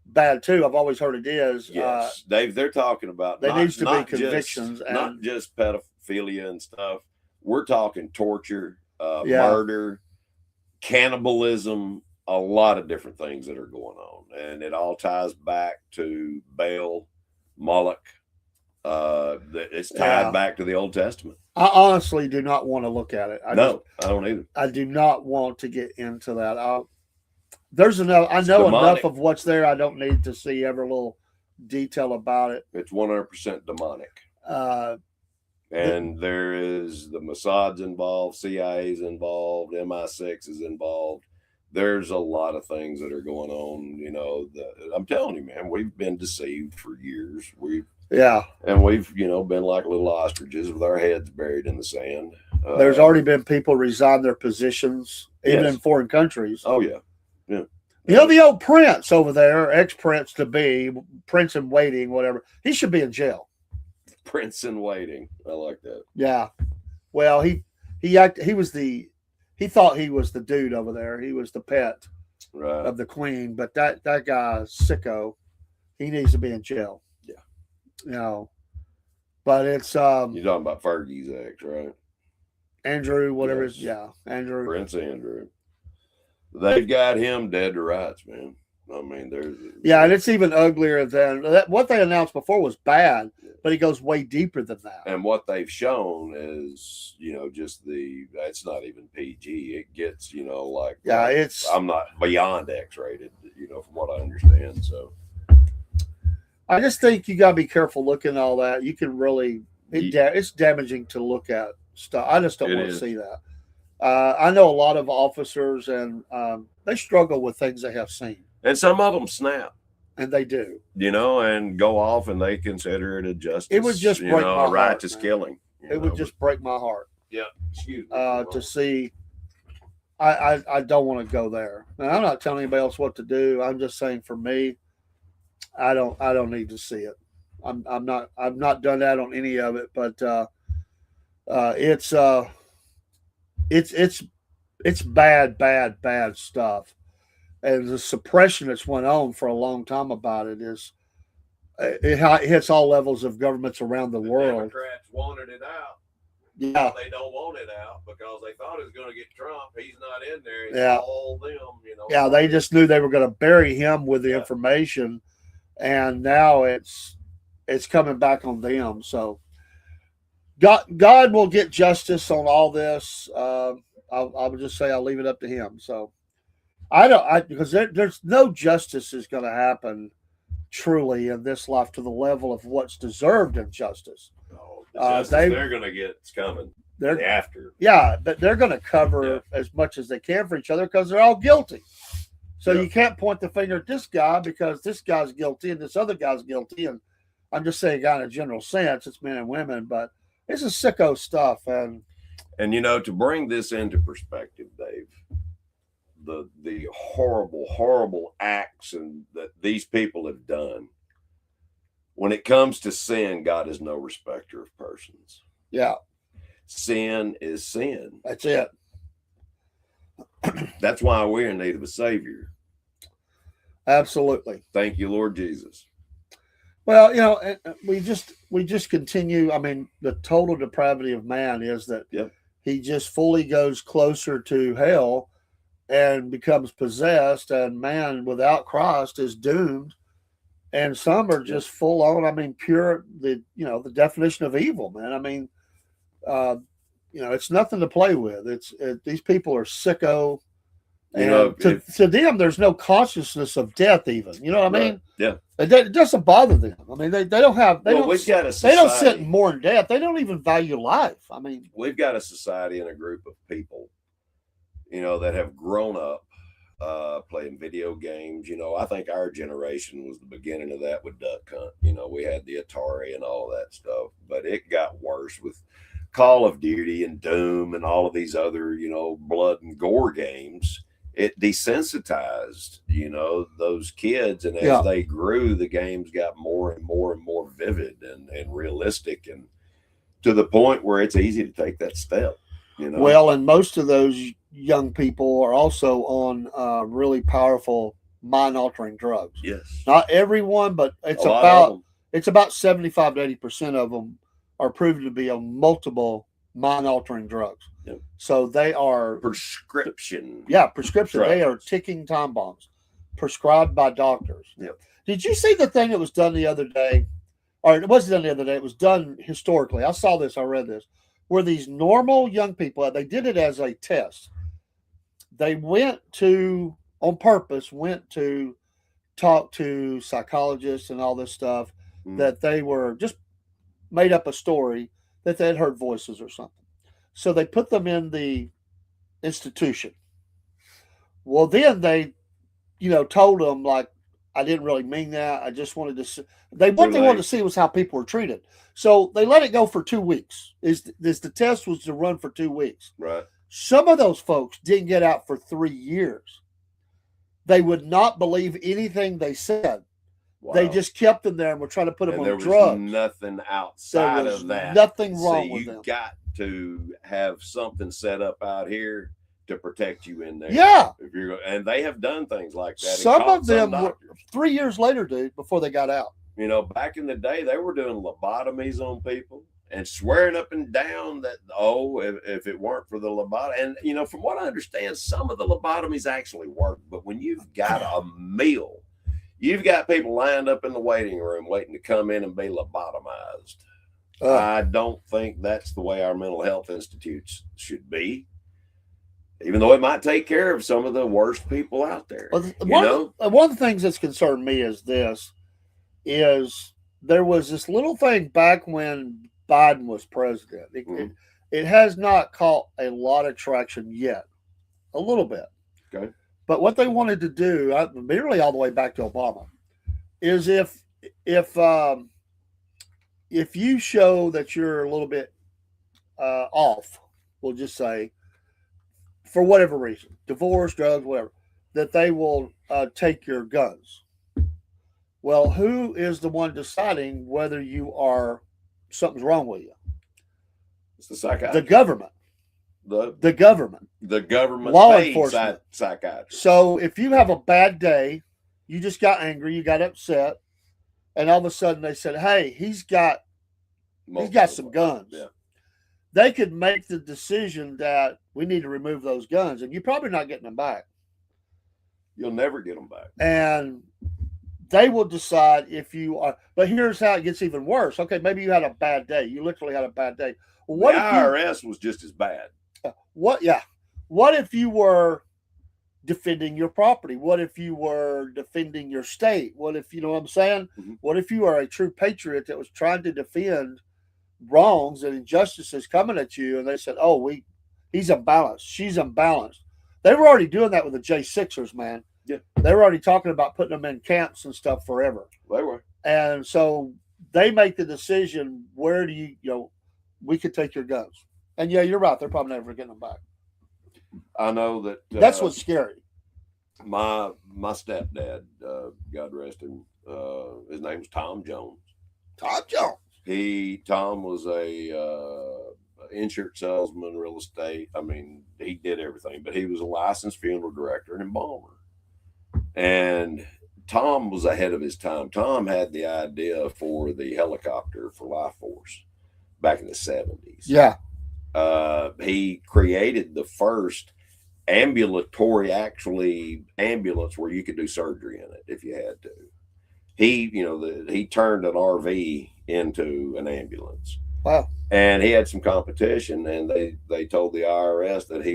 bad too. I've always heard it is. Yes, Dave. They're talking about there needs to be convictions, and not just pedophilia and stuff. We're talking torture, murder, cannibalism, a lot of different things that are going on, and it all ties back to Baal, Moloch. It's tied back to the Old Testament. I honestly do not want to look at it. I don't either. I do not want to get into that. There's enough. I know enough of what's there. I don't need to see every little detail about it. It's 100% demonic. And there is the Mossad's involved, CIA's involved, MI6 is involved. There's a lot of things that are going on. You know, I'm telling you, man, we've been deceived for years. And we've, been like little ostriches with our heads buried in the sand. There's already been people resign their positions, even in foreign countries. Oh, yeah. Yeah. The old Prince over there, ex-Prince to be, Prince in waiting, whatever. He should be in jail. Prince in waiting. I like that. Yeah. Well, he thought he was the dude over there. He was the pet of the queen. But that guy's sicko. He needs to be in jail. But it's you're talking about Fergie's ex, right? Andrew, whatever. Yes. Andrew. Prince Andrew. They've got him dead to rights, man. I mean, and it's even uglier than what they announced before was bad, but it goes way deeper than that. And what they've shown is, just it's not even PG. It gets, it's I'm not beyond X-rated, from what I understand. So I just think you got to be careful looking at all that. You can really, it's damaging to look at stuff. I just don't want to see that. I know a lot of officers, and they struggle with things they have seen. And some of them snap. And they do. And go off, and they consider it a justice. It would just break my heart. A righteous killing. It would just break my heart. Yeah. Excuse me. To see. I don't want to go there. Now, I'm not telling anybody else what to do. I'm just saying, for me, I don't need to see it. I've not done that on any of it, but it's bad stuff, and the suppression that's went on for a long time about it is it hits all levels of governments around the world. Democrats wanted it out. Yeah, they don't want it out because they thought it was going to get Trump. He's not in there. It's all them. Yeah, they just knew they were going to bury him with the information, and now it's coming back on them. So God will get justice on all this. I would just say I'll leave it up to Him. So because there's no justice is going to happen truly in this life to the level of what's deserved in justice. They're going to get it's coming. They're after. Yeah, but they're going to cover as much as they can for each other because they're all guilty. So you can't point the finger at this guy because this guy's guilty and this other guy's guilty. And I'm just saying, guy in a general sense, it's men and women, but it's a sicko stuff. And to bring this into perspective, Dave, the horrible acts and that these people have done. When it comes to sin, God is no respecter of persons. Yeah. Sin is sin. That's it. That's why we're in need of a Savior. Absolutely. Thank you, Lord Jesus. Well, we just continue. I mean, the total depravity of man is that he just fully goes closer to hell and becomes possessed, and man without Christ is doomed. And some are just full on. I mean, pure the definition of evil, man. I mean, it's nothing to play with. These people are sicko, and to them, there's no consciousness of death. Even you know what I mean? Yeah. It doesn't bother them. I mean, they don't have. They don't sit and mourn death. They don't even value life. I mean, we've got a society and a group of people, that have grown up. Playing video games. I think our generation was the beginning of that with Duck Hunt. We had the Atari and all that stuff, but it got worse with Call of Duty and Doom and all of these other, blood and gore games. It desensitized, those kids. And as they grew, the games got more and more and more vivid and realistic, and to the point where it's easy to take that step. Well, and most of those young people are also on really powerful mind-altering drugs. Yes, not everyone, but it's about 75 to 80% of them are proven to be on multiple mind-altering drugs. Yep. So they are prescription. Yeah, prescription. Drugs. They are ticking time bombs, prescribed by doctors. Yep. Did you see the thing that was done the other day? Or it wasn't done the other day. It was done historically. I saw this. I read this. Where these normal young people, they did it as a test. They went to talk to psychologists and all this stuff, that they were just made up a story that they had heard voices or something. So they put them in the institution. Well, then they, told them, like, I didn't really mean that. I just wanted to see. They wanted to see was how people were treated. So they let it go for 2 weeks. The test was to run for 2 weeks. Right. Some of those folks didn't get out for 3 years. They would not believe anything they said. Wow. They just kept them there and were trying to put them on drugs. There was nothing outside of that. Nothing wrong with them. You got to have something set up out here to protect you in there. Yeah. And they have done things like that. Some of them were 3 years later, dude, before they got out. Back in the day, they were doing lobotomies on people and swearing up and down that, if it weren't for the lobotomy. And, from what I understand, some of the lobotomies actually work. But when you've got a meal, you've got people lined up in the waiting room waiting to come in and be lobotomized. I don't think that's the way our mental health institutes should be. Even though it might take care of some of the worst people out there. One of the things that's concerned me is this. is there was this little thing back when Biden was president. It has not caught a lot of traction yet, a little bit. Okay. But what they wanted to do, nearly all the way back to Obama, is if you show that you're a little bit off, we'll just say, for whatever reason, divorce, drugs, whatever, that they will take your guns. Well, who is the one deciding whether something's wrong with you? It's the psychiatrist. The government. The government. The government. Law enforcement. Psychiatrist. So if you have a bad day, you just got angry, you got upset, and all of a sudden they said, "Hey, he's got some guns." Yeah. They could make the decision that we need to remove those guns, and you're probably not getting them back. You'll never get them back. And they will decide if you are. But here's how it gets even worse. Okay, maybe you had a bad day. You literally had a bad day. Well, what the if IRS was just as bad. What if you were defending your property? What if you were defending your state? What if, you know what I'm saying? Mm-hmm. What if you are a true patriot that was trying to defend wrongs and injustices coming at you, and they said, "Oh, he's unbalanced. She's unbalanced." They were already doing that with the J6ers, man. Yeah. They were already talking about putting them in camps and stuff forever. They were. And so they make the decision, where do we could take your guns. And yeah, you're right. They're probably never getting them back. I know that. That's what's scary. My stepdad, God rest him, his name was Tom Jones. Tom Jones. Tom was a insurance salesman, real estate. I mean, he did everything, but he was a licensed funeral director and embalmer. And Tom was ahead of his time. Tom had the idea for the helicopter for Life Force back in the 70s. Yeah. He created the first ambulatory ambulance where you could do surgery in it if you had to. He turned an RV into an ambulance. Wow. And he had some competition, and they told the IRS that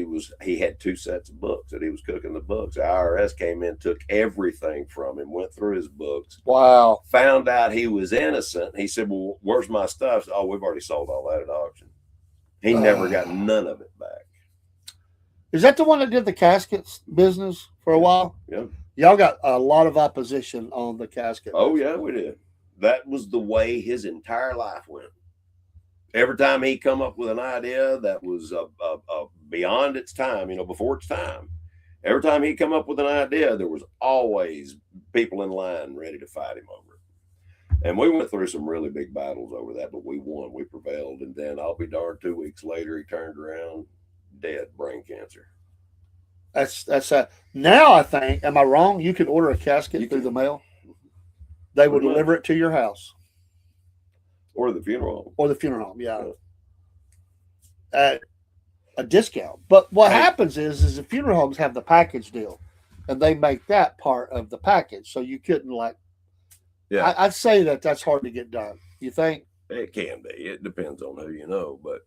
he had 2 sets of books, that he was cooking the books. The IRS came in, took everything from him, went through his books. Wow. Found out he was innocent. He said, "Well, where's my stuff?" "Oh, we've already sold all that at auction." He never got none of it back. Is that the one that did the caskets business for a while? Yeah. Y'all got a lot of opposition on the casket. Oh, yeah, we did. That was the way his entire life went. Every time he come up with an idea that was beyond its time, before its time, every time he come up with an idea, there was always people in line ready to fight him over it. And we went through some really big battles over that, but we won. We prevailed. And then I'll be darned, 2 weeks later, he turned around, dead, brain cancer. That's now I think, am I wrong? You can order a casket through the mail. They will deliver it to your house. Or the funeral home. Or the funeral home, yeah. At a discount. But what happens is the funeral homes have the package deal, and they make that part of the package. So you couldn't Yeah. I'd say that's hard to get done. You think? It can be. It depends on who you know. But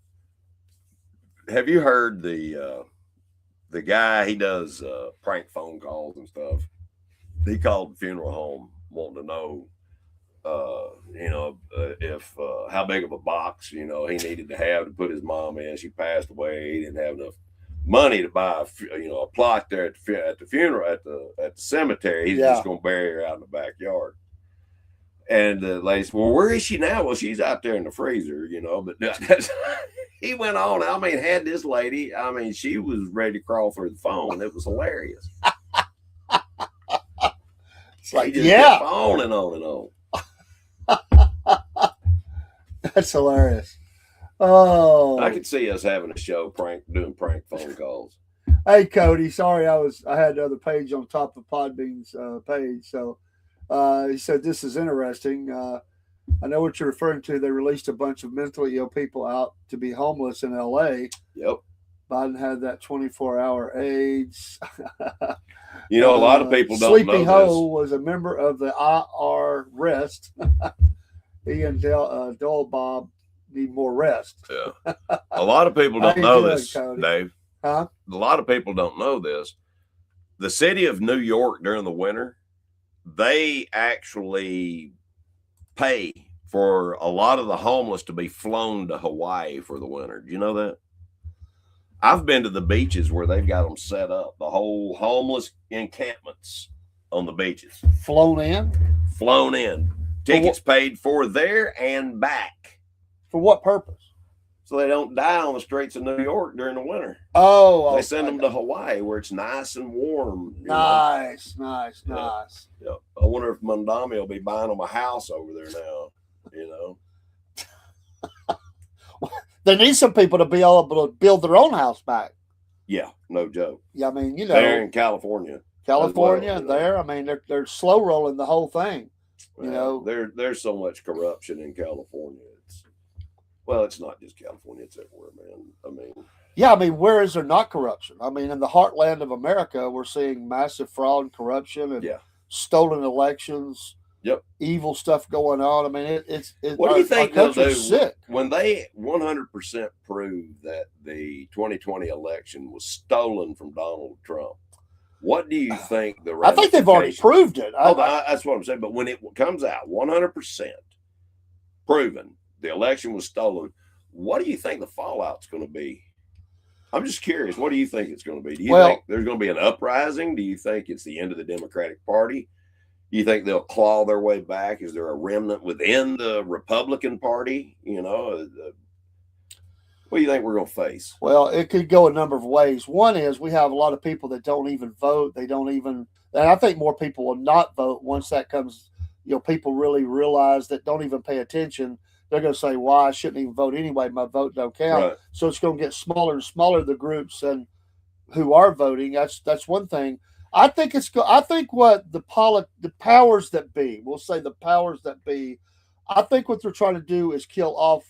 have you heard the guy, he does prank phone calls and stuff. He called the funeral home wanting to know if how big of a box he needed to have to put his mom in. She passed away. He didn't have enough money to buy a plot there at the funeral at the cemetery. He's just gonna bury her out in the backyard. And the lady said, "Well, where is she now?" "Well, she's out there in the freezer, But he went on. I mean, had this lady. I mean, she was ready to crawl through the phone. It was hilarious. It's like, he just kept on and on and on. That's hilarious. Oh, I could see us having a show doing prank phone calls. Hey, Cody. Sorry, I had another page on top of Podbean's page. So he said, "This is interesting. I know what you're referring to. They released a bunch of mentally ill people out to be homeless in L.A. Yep. Biden had that 24-hour AIDS. A lot of people don't Sleepy know Ho this. was a member of the IR rest. He and Dole Bob need more rest." Yeah. A lot of people don't know this, Dave. Huh? A lot of people don't know this. The city of New York during the winter, they actually pay for a lot of the homeless to be flown to Hawaii for the winter. Do you know that? I've been to the beaches where they've got them set up, the whole homeless encampments on the beaches. Flown in? Flown in. Tickets paid for there and back. For what purpose? So they don't die on the streets of New York during the winter. Oh, they send them to Hawaii where it's nice and warm. Nice. Yeah. I wonder if Mondami will be buying them a house over there now. They need some people to be able to build their own house back. Yeah, no joke. Yeah, I mean, they're in California. There. I mean, they're slow rolling the whole thing. There's so much corruption in California. It's not just California; it's everywhere, man. Where is there not corruption? I mean, in the heartland of America, we're seeing massive fraud and corruption and stolen elections. Yep. Evil stuff going on. I mean, it's what do you think they'll do sick. When they 100% prove that the 2020 election was stolen from Donald Trump? What do you think the I think they've already proved it. That's what I'm saying. But when it comes out 100% proven the election was stolen, what do you think the fallout's going to be? I'm just curious. What do you think it's going to be? Do you think there's going to be an uprising? Do you think it's the end of the Democratic Party? Do you think they'll claw their way back? Is there a remnant within the Republican Party? What do you think we're going to face? Well, it could go a number of ways. One is we have a lot of people that don't even vote. And I think more people will not vote once that comes. People really realize that don't even pay attention. They're going to say, "Well, I shouldn't even vote anyway. My vote don't count." Right. So it's going to get smaller and smaller, the groups and who are voting. That's one thing. I think what the powers that be, we'll say the powers that be, I think what they're trying to do is kill off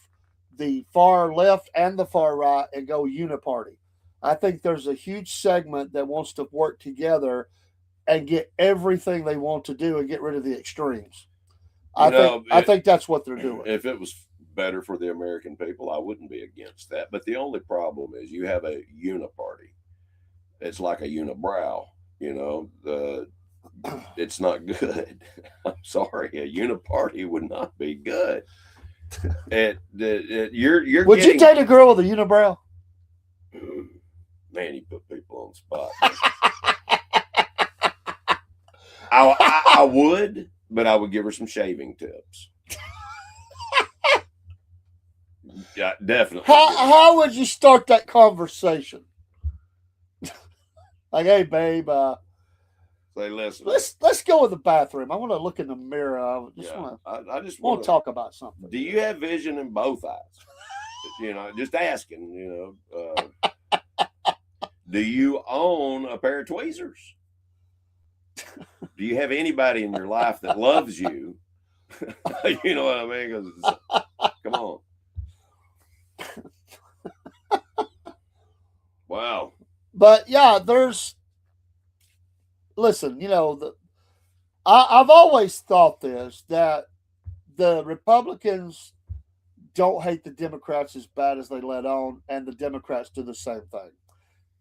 the far left and the far right and go uniparty. I think there's a huge segment that wants to work together and get everything they want to do and get rid of the extremes. I think that's what they're doing. If it was better for the American people, I wouldn't be against that. But the only problem is you have a uniparty. It's like a unibrow. It's not good. I'm sorry, a uniparty would not be good. Would you date a girl with a unibrow? Man, you put people on the spot. I would, but I would give her some shaving tips. Yeah, definitely. How would you start that conversation? Like, hey, babe. Say, listen. Let's go in the bathroom. I want to look in the mirror. I just want to talk about something. Do you have vision in both eyes? Just asking. Do you own a pair of tweezers? Do you have anybody in your life that loves you? You know what I mean? 'Cause come on. Wow. But yeah, listen, I've always thought that the Republicans don't hate the Democrats as bad as they let on, and the Democrats do the same thing.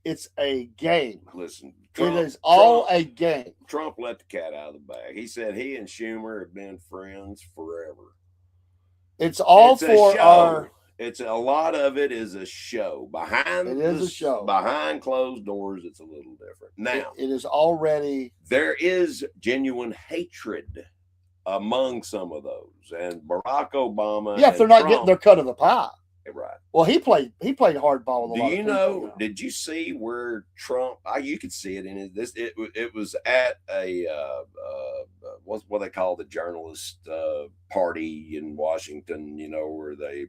It's a game. Listen, it is all a game. Trump let the cat out of the bag. He said he and Schumer have been friends forever. It's all for our. It's a lot of it is a show. Behind closed doors, it's a little different. Now, it is already. There is genuine hatred among some of those, and Barack Obama. Yeah, if they're not getting their cut of the pie. Right. Well, he played hardball with a lot of people. Did you see where Trump? You could see it in it. It was at a what's what they call the journalist party in Washington. Where they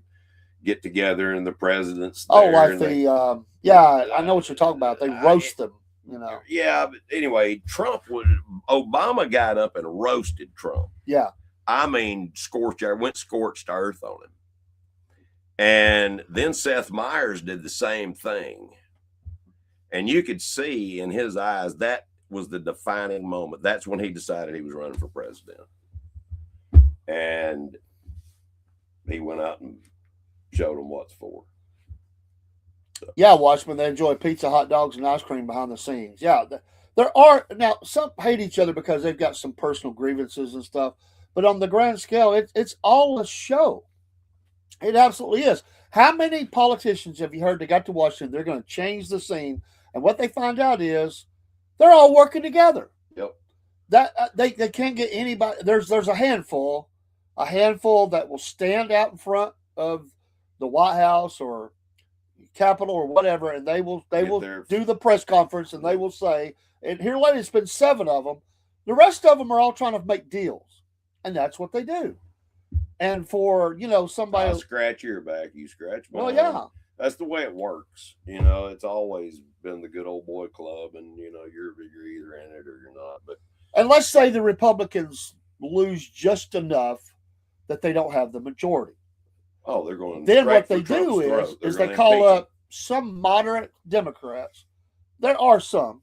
get together and the president's there. Oh, like I know what you're talking about. They roast them. Yeah, but anyway, Obama got up and roasted Trump. Yeah. I mean, went scorched earth on him. And then Seth Meyers did the same thing. And you could see in his eyes that was the defining moment. That's when he decided he was running for president. And he went out and showed them what's for. So. Yeah, Watchmen, they enjoy pizza, hot dogs, and ice cream behind the scenes. Yeah, there are now some hate each other because they've got some personal grievances and stuff. But on the grand scale, it's all a show. It absolutely is. How many politicians have you heard that got to Washington? They're going to change the scene, and what they find out is they're all working together. Yep. That they can't get anybody. There's a handful that will stand out in front of the White House or Capitol or whatever, and they will do the press conference, and they will say, and here lately it's been 7 of them. The rest of them are all trying to make deals, and that's what they do. And for somebody, I'll scratch your back, you scratch mine. well, yeah, That's the way it works. It's always been the good old boy club, and you're either in it or you're not. But and let's say the Republicans lose just enough that they don't have the majority. oh, they're going. Then straight what for they Trump's do throat. They're is they gonna call impeach him. up some moderate Democrats. There are some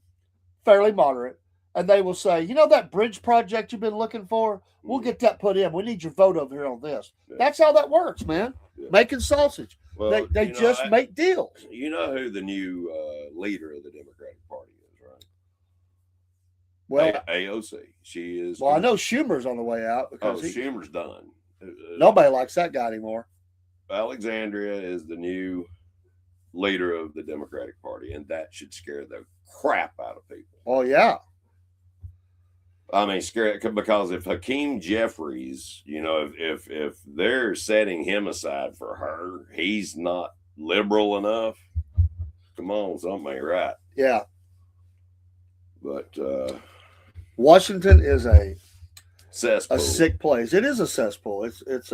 fairly moderate, and they will say, that bridge project you've been looking for, we'll get that put in. We need your vote over here on this. Yeah. That's how that works, man. Yeah. Making sausage. Well, They just make deals. You know who the new leader of the Democratic Party is, right? Well, AOC. She is. I know Schumer's on the way out because Schumer's done. Nobody likes that guy anymore. Alexandria is the new leader of the Democratic Party, and that should scare the crap out of people. Oh, yeah. I mean, scare because if Hakeem Jeffries, if they're setting him aside for her, he's not liberal enough. Come on, something ain't right. Yeah. But Washington is a cesspool. sick place. It is a cesspool. It's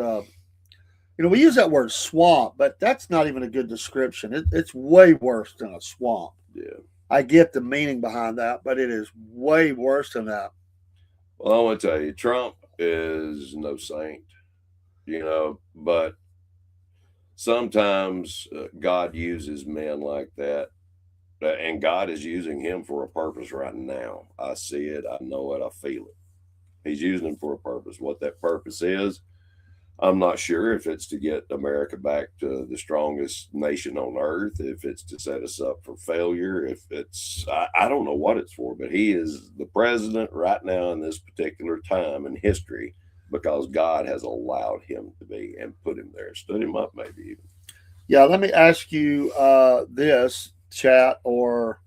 we use that word swamp, but that's not even a good description. It's way worse than a swamp. Yeah. I get the meaning behind that, but it is way worse than that. Well, I want to tell you, Trump is no saint, but sometimes God uses men like that, and God is using him for a purpose right now. I see it, I know it, I feel it. He's using him for a purpose. What that purpose is, I'm not sure if it's to get America back to the strongest nation on earth, if it's to set us up for failure, if it's, I don't know what it's for, but he is the president right now in this particular time in history because God has allowed him to be and put him there, stood him up maybe even. Yeah, let me ask you this, chat or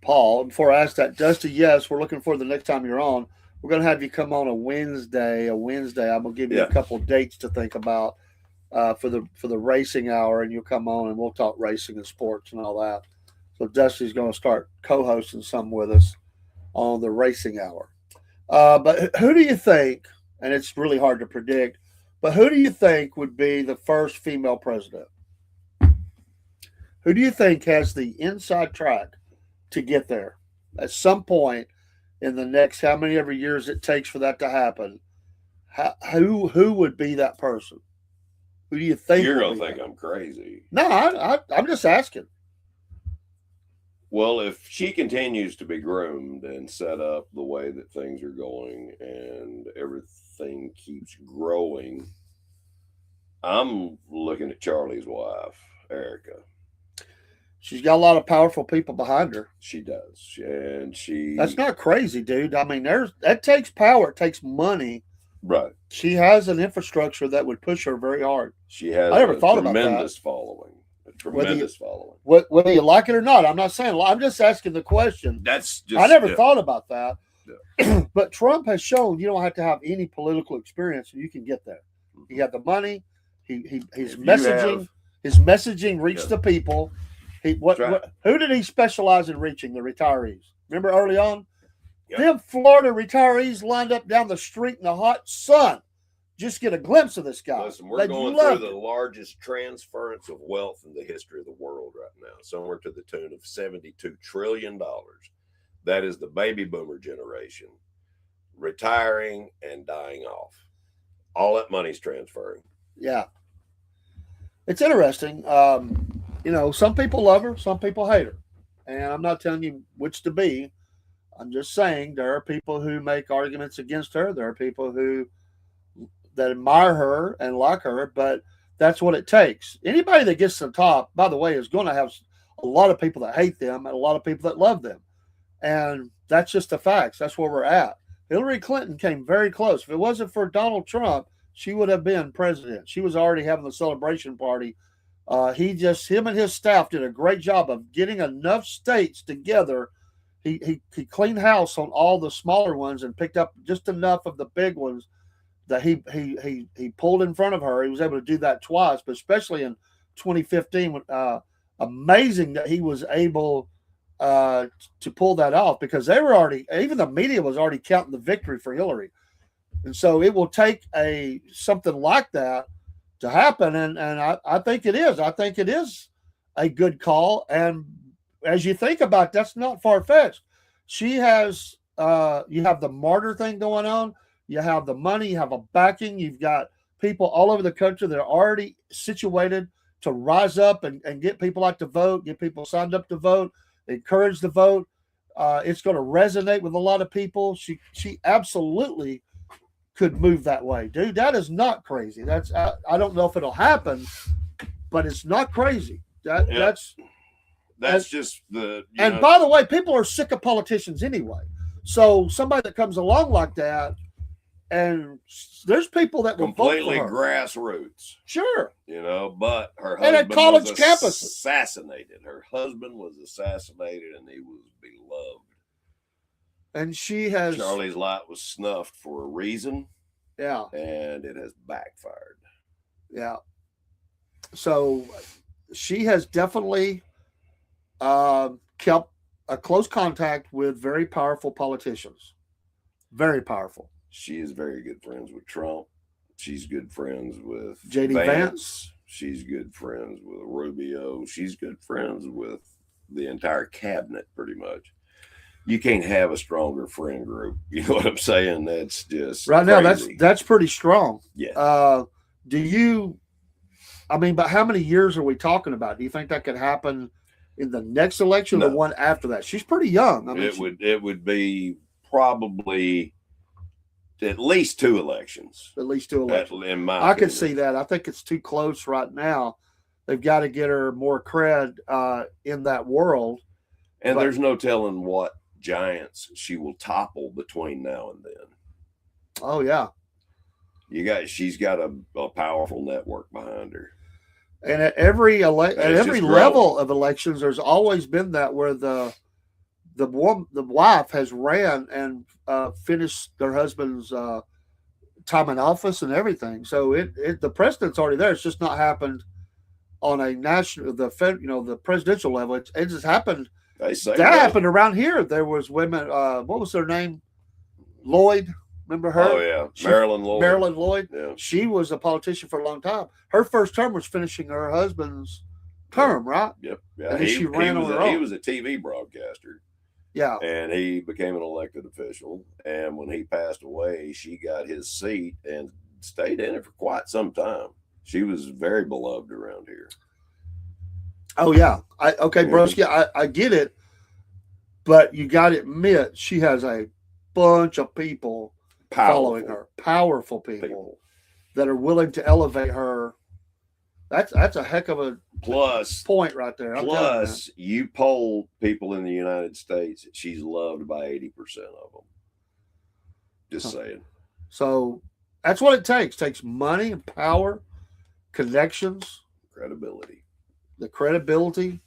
Paul. Before I ask that, Dusty, yes, we're looking for the next time you're on. We're going to have you come on a Wednesday. I'm going to give you a couple of dates to think about for the racing hour, and you'll come on and we'll talk racing and sports and all that. So Dusty's going to start co-hosting some with us on the racing hour. But who do you think, and it's really hard to predict, but who do you think would be the first female president? Who do you think has the inside track to get there at some point in the next how many ever years it takes for that to happen? Who would be that person? Who do you think? You're going to think I'm crazy. No, I'm just asking. Well, if she continues to be groomed and set up the way that things are going and everything keeps growing, I'm looking at Charlie's wife, Erica. She's got a lot of powerful people behind her. She does. And That's not crazy, dude. I mean, that takes power. It takes money. Right. She has an infrastructure that would push her very hard. She has I never thought about that. Tremendous following. A tremendous following. Whether you like it or not, I'm not saying. I'm just asking the question. That's just. I never thought about that. Yeah. But Trump has shown you don't have to have any political experience and you can get there. You have the money. His messaging reached the people. Who did he specialize in reaching? The retirees. Remember early on? Yep. Them Florida retirees lined up down the street in the hot sun. Just get a glimpse of this guy. Listen, we're going through the largest transference of wealth in the history of the world right now, somewhere to the tune of $72 trillion. That is the baby boomer generation retiring and dying off. All that money's transferring. Yeah. It's interesting. Some people love her, some people hate her. And I'm not telling you which to be. I'm just saying there are people who make arguments against her. There are people that admire her and like her, but that's what it takes. Anybody that gets to the top, by the way, is going to have a lot of people that hate them and a lot of people that love them. And that's just the facts. That's where we're at. Hillary Clinton came very close. If it wasn't for Donald Trump, she would have been president. She was already having the celebration party. Him and his staff did a great job of getting enough states together. He cleaned house on all the smaller ones and picked up just enough of the big ones that he pulled in front of her. He was able to do that twice, but especially in 2015, amazing that he was able to pull that off, because they were already, even the media was already counting the victory for Hillary. And so it will take something like that to happen. And I think it is. I think it is a good call. And as you think about it, that's not far-fetched. She has, you have the martyr thing going on. You have the money, you have a backing. You've got people all over the country that are already situated to rise up and get people out to vote, get people signed up to vote, encourage the vote. It's going to resonate with a lot of people. She absolutely could move that way, dude. That is not crazy. That's I don't know if it'll happen, but it's not crazy. That's just the. And by the way, people are sick of politicians anyway. So somebody that comes along like that, and there's people that will completely vote for her. Grassroots. Sure. But her and husband at college was campuses assassinated. Her husband was assassinated, and he was beloved. And she has Charlie's light was snuffed for a reason. Yeah. And it has backfired. Yeah. So she has definitely kept a close contact with very powerful politicians. Very powerful. She is very good friends with Trump. She's good friends with J.D. Vance. She's good friends with Rubio. She's good friends with the entire cabinet, pretty much. You can't have a stronger friend group. You know what I'm saying? That's just right crazy. now. That's pretty strong. Yeah. But how many years are we talking about? Do you think that could happen in the next election or the one after that? She's pretty young. It would be probably at least 2 elections. At least 2 elections. In my I could opinion. see that. I think it's too close right now. They've got to get her more cred in that world. And there's no telling what giants she will topple between now and then. Oh yeah. She's got a powerful network behind her. And at every level of elections, there's always been that where the wife has ran and finished their husband's time in office and everything. So the precedent's already there. It's just not happened on a national, the presidential level. It just happened. Happened around here. There was women. What was her name? Lloyd. Remember her? Oh yeah, Marilyn Lloyd. Marilyn Lloyd. Yeah. She was a politician for a long time. Her first term was finishing her husband's term, right? Yep. Yeah. And then she ran on her own. He was a TV broadcaster. Yeah. And he became an elected official. And when he passed away, she got his seat and stayed in it for quite some time. She was very beloved around here. Oh yeah. Broski, I get it, but you got to admit she has a bunch of people following her, powerful people that are willing to elevate her. That's a heck of a point right there. Plus, you poll people in the United States, she's loved by 80% of them. Just saying. So that's what it takes. It takes money and power, connections, credibility. The credibility.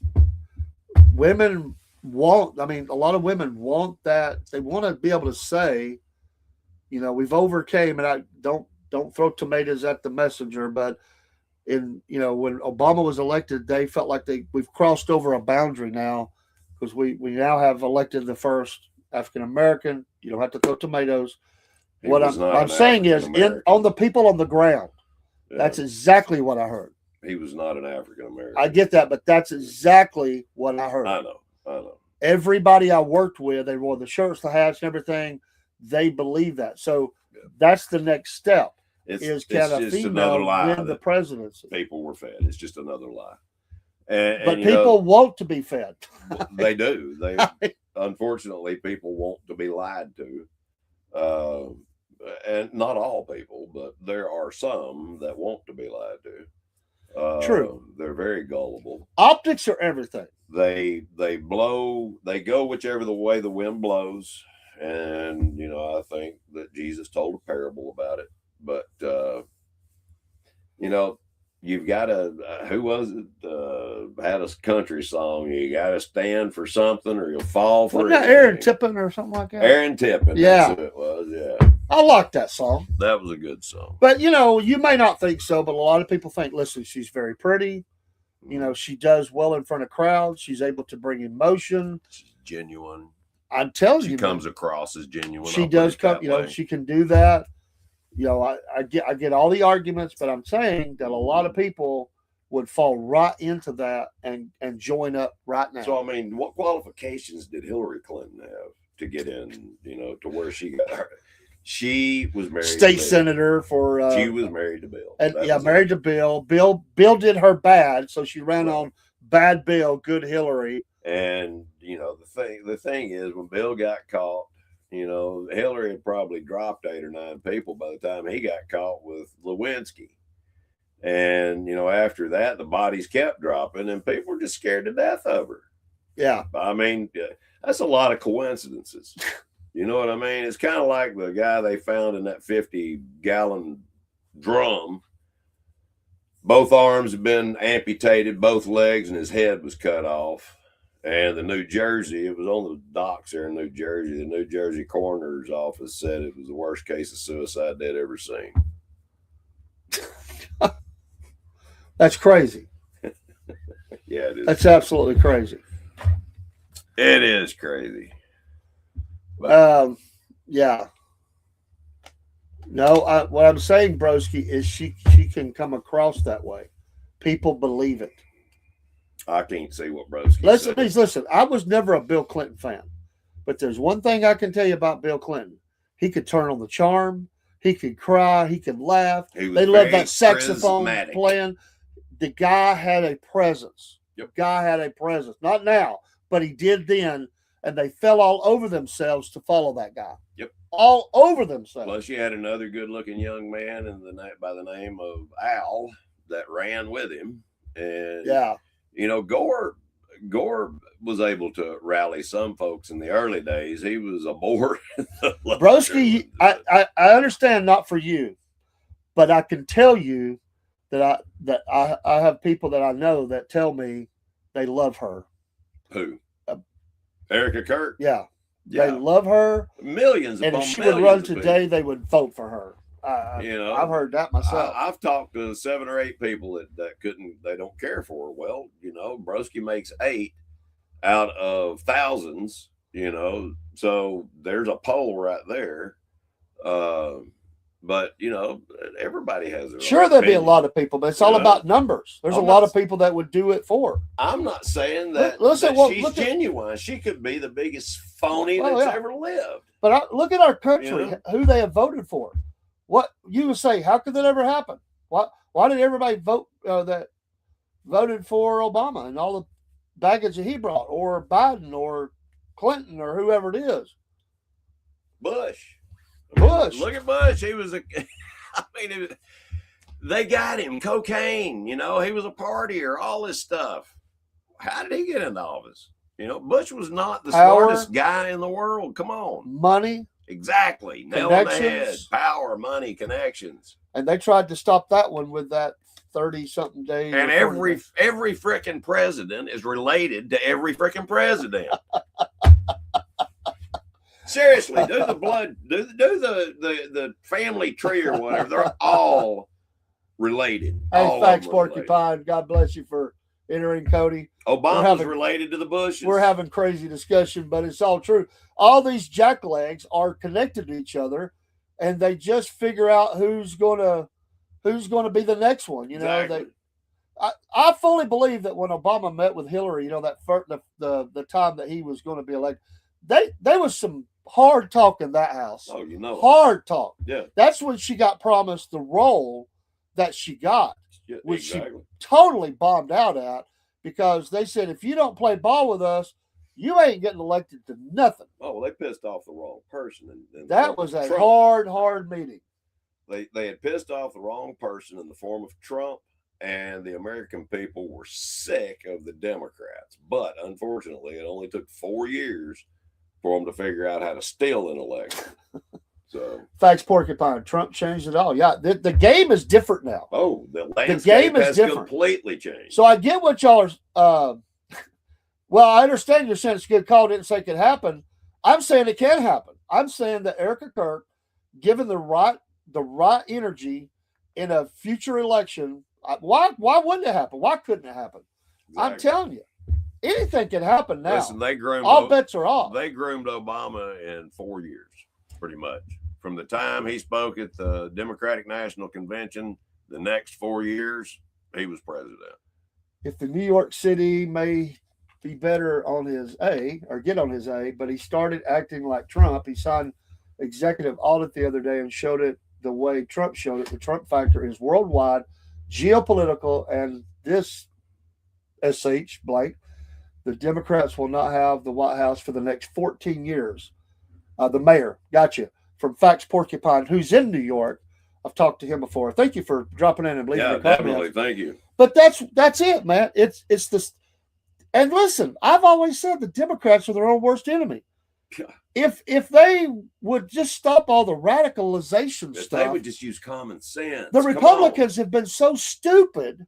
Women want, a lot of women want that. They want to be able to say, we've overcame, and I don't throw tomatoes at the messenger, but when Obama was elected, they felt like we've crossed over a boundary now, because we now have elected the first African American. You don't have to throw tomatoes. What I'm saying is on the people on the ground. Yeah. That's exactly what I heard. He was not an African American. I get that, but that's exactly what I heard. I know. Everybody I worked with, they wore the shirts, the hats, and everything. They believe that. So that's the next step. Can a female win the presidency? People were fed. It's just another lie. But people want to be fed. They do. Unfortunately, people want to be lied to. And not all people, but there are some that want to be lied to. True. They're very gullible. Optics are everything. They go whichever the way the wind blows, And, you know, I think that Jesus told a parable about it. But, you know, you've got to, who was it? Had a country song. You got to stand for something or you'll fall for Wasn't that anything. Aaron Tippin or something like that? Aaron Tippin. Yeah. That's who it was. Yeah. I like that song. That was a good song. But, you know, you may not think so, but a lot of people think, listen, she's very pretty. You know, she does well in front of crowds. She's able to bring emotion. She's genuine. I'm telling you, She comes across as genuine. She does come. You know, she can do that. You know, I get all the arguments, but I'm saying that a lot of people would fall right into that and join up right now. So I mean, what qualifications did Hillary Clinton have to get in? You know, to where she got her? She was married. State senator for. She was married to Bill. And married to Bill. Bill did her bad, so she ran on bad Bill, good Hillary. And you know, the thing is, when Bill got caught, you know, Hillary had probably dropped 8 or 9 people by the time he got caught with Lewinsky. And you know, after that, the bodies kept dropping, and people were just scared to death of her. Yeah, I mean, that's a lot of coincidences. You know what I mean? It's kind of like the guy they found in that 50-gallon drum. Both arms had been amputated, both legs, and his head was cut off. And the New Jersey, it was on the docks there in New Jersey. The New Jersey coroner's office said it was the worst case of suicide they'd ever seen. That's crazy. Yeah, it is. That's absolutely crazy. It is crazy. But, yeah. No, what I'm saying, broski, is she can come across that way. People believe it. I can't see what broski said. Please listen. I was never a Bill Clinton fan, but there's one thing I can tell you about Bill Clinton. He could turn on the charm. He could cry. He could laugh. They loved that saxophone playing. The guy had a presence. Yep. The guy had a presence. Not now, but he did then. And they fell all over themselves to follow that guy. Yep. All over themselves. Plus, you had another good-looking young man by the name of Al that ran with him. And, yeah. You know, Gore was able to rally some folks in the early days. He was a bore. Broski, I understand not for you, but I can tell you that I have people that I know that tell me they love her. Who? Erica Kirk. Yeah. They love her. Millions. And if she would run today, they would vote for her. You know, I've heard that myself. I've talked to 7 or 8 people they don't care for her. Well, you know, Broski makes 8 out of thousands, you know, so there's a poll right there. But you know, everybody has their sure, there'd be a lot of people, but it's all about numbers. There's a lot of people that would do it for her. I'm not saying that, she's genuine. She could be the biggest phony that's ever lived. But look at our country, who they have voted for. What you would say? How could that ever happen? Why did everybody vote that voted for Obama and all the baggage that he brought, or Biden, or Clinton, or whoever it is? Bush. Look at Bush. He was they got him cocaine. You know, he was a partier. All this stuff. How did he get into office? You know, Bush was not the smartest guy in the world. Come on, money. Exactly. Nail on the head. Power, money, connections. And they tried to stop that one with that 30-something days. And every freaking president is related to every freaking president. Seriously, do the blood, do the family tree or whatever. They're all related. Hey, thanks, Porcupine. God bless you for entering, Cody. Obama's related to the Bushes. We're having crazy discussion, but it's all true. All these jacklegs are connected to each other, and they just figure out who's gonna be the next one. You know, exactly. I fully believe that when Obama met with Hillary, you know, that the time that he was going to be elected, there was some hard talk in that house. Oh, you know, hard talk. Yeah, that's when she got promised the role that she got, which she totally bombed out at, because they said, if you don't play ball with us, you ain't getting elected to nothing. Oh, well, they pissed off the wrong person. And that was a hard meeting. They had pissed off the wrong person in the form of Trump, and the American people were sick of the Democrats. But unfortunately, it only took 4 years for them to figure out how to steal an election. So Facts, Porcupine. Trump changed it all. Yeah, the game is different now. the landscape game is has different. completely changed. So I get what y'all are. Well, I understand you're saying it's a good call. Didn't say it could happen. I'm saying it can happen. I'm saying that Erica Kirk, given the right energy in a future election, why wouldn't it happen? Why couldn't it happen? Exactly. I'm telling you, anything can happen now. Listen, they groomed all bets are off. They groomed Obama in 4 years, pretty much. From the time he spoke at the Democratic National Convention, the next 4 years, he was president. If the New York City may be better on his A or get on his A, but he started acting like Trump. He signed executive audit the other day and showed it the way Trump showed it. The Trump factor is worldwide, geopolitical, and this SH Blake, the Democrats will not have the White House for the next 14 years. The mayor, gotcha, from Facts Porcupine, who's in New York. I've talked to him before. Thank you for dropping in and leaving the comments. Definitely. Thank you. But that's it, man. It's this. And listen, I've always said the Democrats are their own worst enemy. Yeah. If they would just stop all the radicalization stuff, they would just use common sense. The Republicans have been so stupid.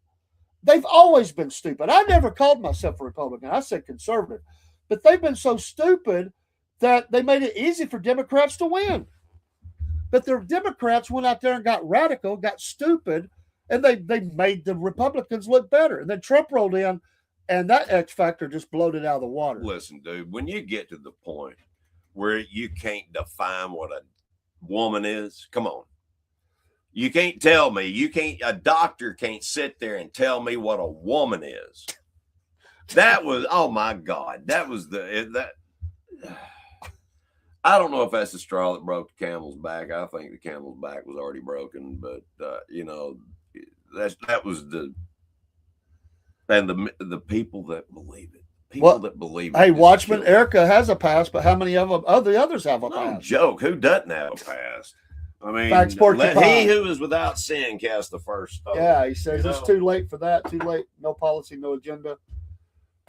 They've always been stupid. I never called myself a Republican. I said conservative. But they've been so stupid that they made it easy for Democrats to win. But the Democrats went out there and got radical, got stupid, and they made the Republicans look better. And then Trump rolled in, and that X factor just bloated out of the water. Listen, dude, when you get to the point where you can't define what a woman is, come on. You can't tell me, a doctor can't sit there and tell me what a woman is. That was, oh my God, I don't know if that's the straw that broke the camel's back. I think the camel's back was already broken, but that was the people that believe it. That believe it. Hey, Watchman, Erica has a pass, but how many of them, the others have a pass? No joke. Who doesn't have a pass? I mean, let he who is without sin cast the first stone. Yeah, he says it's too late for that. Too late. No policy, no agenda.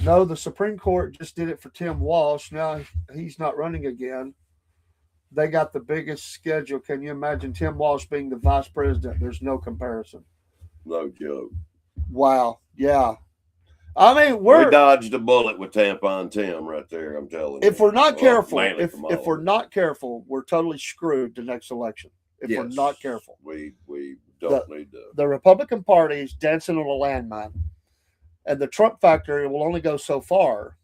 No, the Supreme Court just did it for Tim Walsh. Now he's not running again. They got the biggest schedule. Can you imagine Tim Walsh being the vice president? There's no comparison. No joke. Wow. Yeah. I mean, we dodged a bullet with Tampon Tim right there. I'm telling you. If we're not careful, if we're not careful, we're totally screwed the next election. If we're not careful, we don't need to. The Republican Party is dancing on a landmine, and the Trump factor will only go so far.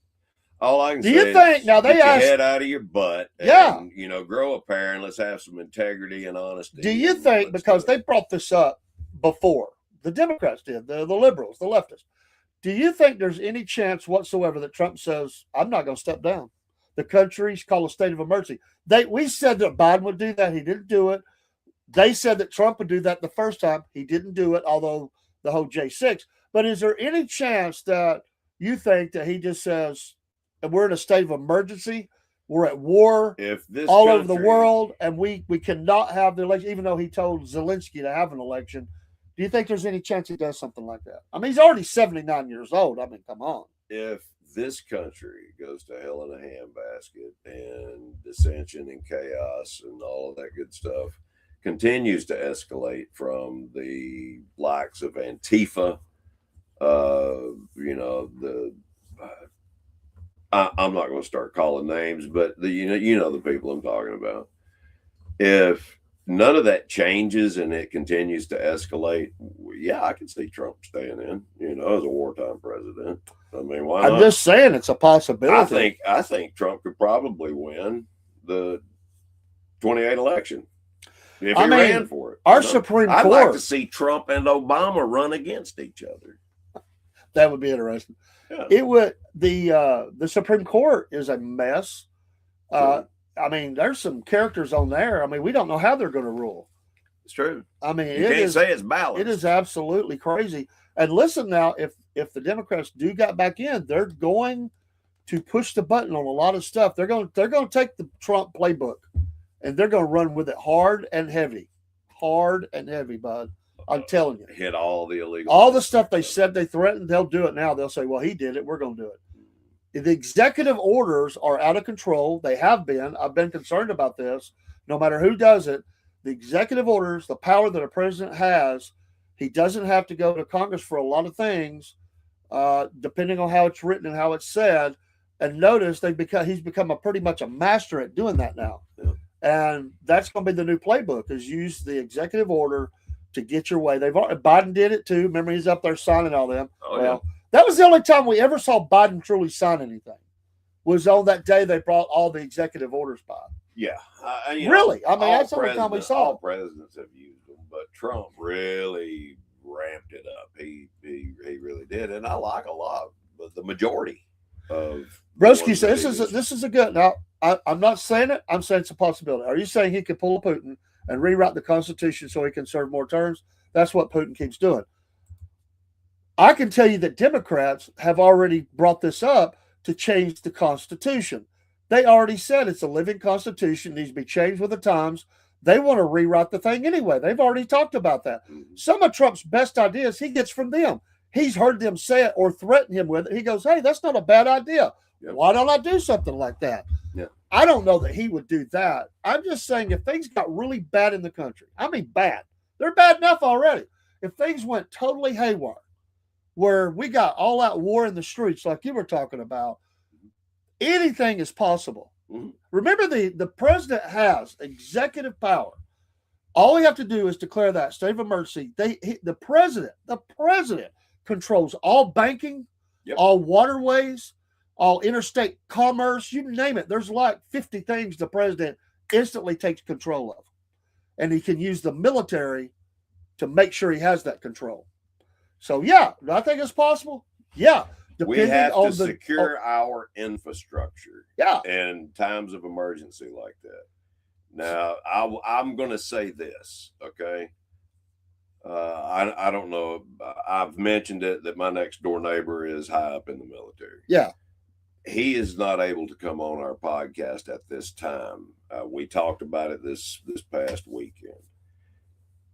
All I can say you think is now they get asked, your head out of your butt and, grow a pair and let's have some integrity and honesty. Do you think, because they brought this up before, the Democrats did, the liberals, the leftists, do you think there's any chance whatsoever that Trump says, I'm not going to step down? The country's called a state of emergency. We said that Biden would do that. He didn't do it. They said that Trump would do that the first time. He didn't do it, although the whole J6. But is there any chance that you think that he just says, we're in a state of emergency, we're at war all over the world, and we cannot have the election, even though he told Zelensky to have an election? Do you think there's any chance he does something like that? I mean, he's already 79 years old. I mean, come on. If this country goes to hell in a handbasket and dissension and chaos and all of that good stuff continues to escalate from the likes of Antifa, I'm not going to start calling names, but the people I'm talking about. If none of that changes and it continues to escalate, I can see Trump staying in, as a wartime president. I mean, why not? I'm just saying it's a possibility. I think Trump could probably win the 28 election if he ran for it. Our Supreme Court. I'd like to see Trump and Obama run against each other. That would be interesting. Yeah. It would. The Supreme Court is a mess. Sure. I mean, there's some characters on there. I mean, we don't know how they're going to rule. It's true. I mean, you can't say it's balanced. It is absolutely crazy. And listen now, if the Democrats do get back in, they're going to push the button on a lot of stuff. They're going to take the Trump playbook and they're going to run with it hard and heavy, bud. I'm telling you. Hit all the illegal. All the stuff they said they threatened, they'll do it now. They'll say, well, he did it. We're going to do it. The executive orders are out of control. They have been. I've been concerned about this. No matter who does it, the executive orders, the power that a president has, he doesn't have to go to Congress for a lot of things, depending on how it's written and how it's said. And notice he's become pretty much a master at doing that now. Yeah. And that's going to be the new playbook: is use the executive order to get your way. Biden did it too. Remember, he's up there signing all them. Oh, yeah. That was the only time we ever saw Biden truly sign anything. Was on that day they brought all the executive orders by. Yeah. Really? I mean, that's the only time we saw all it. presidents have used them, but Trump really ramped it up. He really did, and I like a lot, but the majority of Broski said this is a good. Now I'm not saying it. I'm saying it's a possibility. Are you saying he could pull a Putin and rewrite the Constitution so he can serve more terms? That's what Putin keeps doing. I can tell you that Democrats have already brought this up to change the Constitution. They already said it's a living Constitution, needs to be changed with the times. They want to rewrite the thing anyway. They've already talked about that. Some of Trump's best ideas he gets from them. He's heard them say it or threaten him with it. He goes, hey, that's not a bad idea. Yep. Why don't I do something like that? Yeah. I don't know that he would do that. I'm just saying if things got really bad in the country, I mean bad, they're bad enough already. If things went totally haywire, where we got all out war in the streets like you were talking about, anything is possible. Mm-hmm. Remember, the president has executive power. All we have to do is declare that state of emergency. The president controls all banking, yep, all waterways, all interstate commerce, you name it. There's like 50 things the president instantly takes control of. And he can use the military to make sure he has that control. So, yeah, do I think it's possible? Yeah. We have to secure our infrastructure, yeah, in times of emergency like that. Now, I'm going to say this, okay? I don't know. I've mentioned it that my next door neighbor is high up in the military. Yeah. He is not able to come on our podcast at this time. We talked about it this past weekend.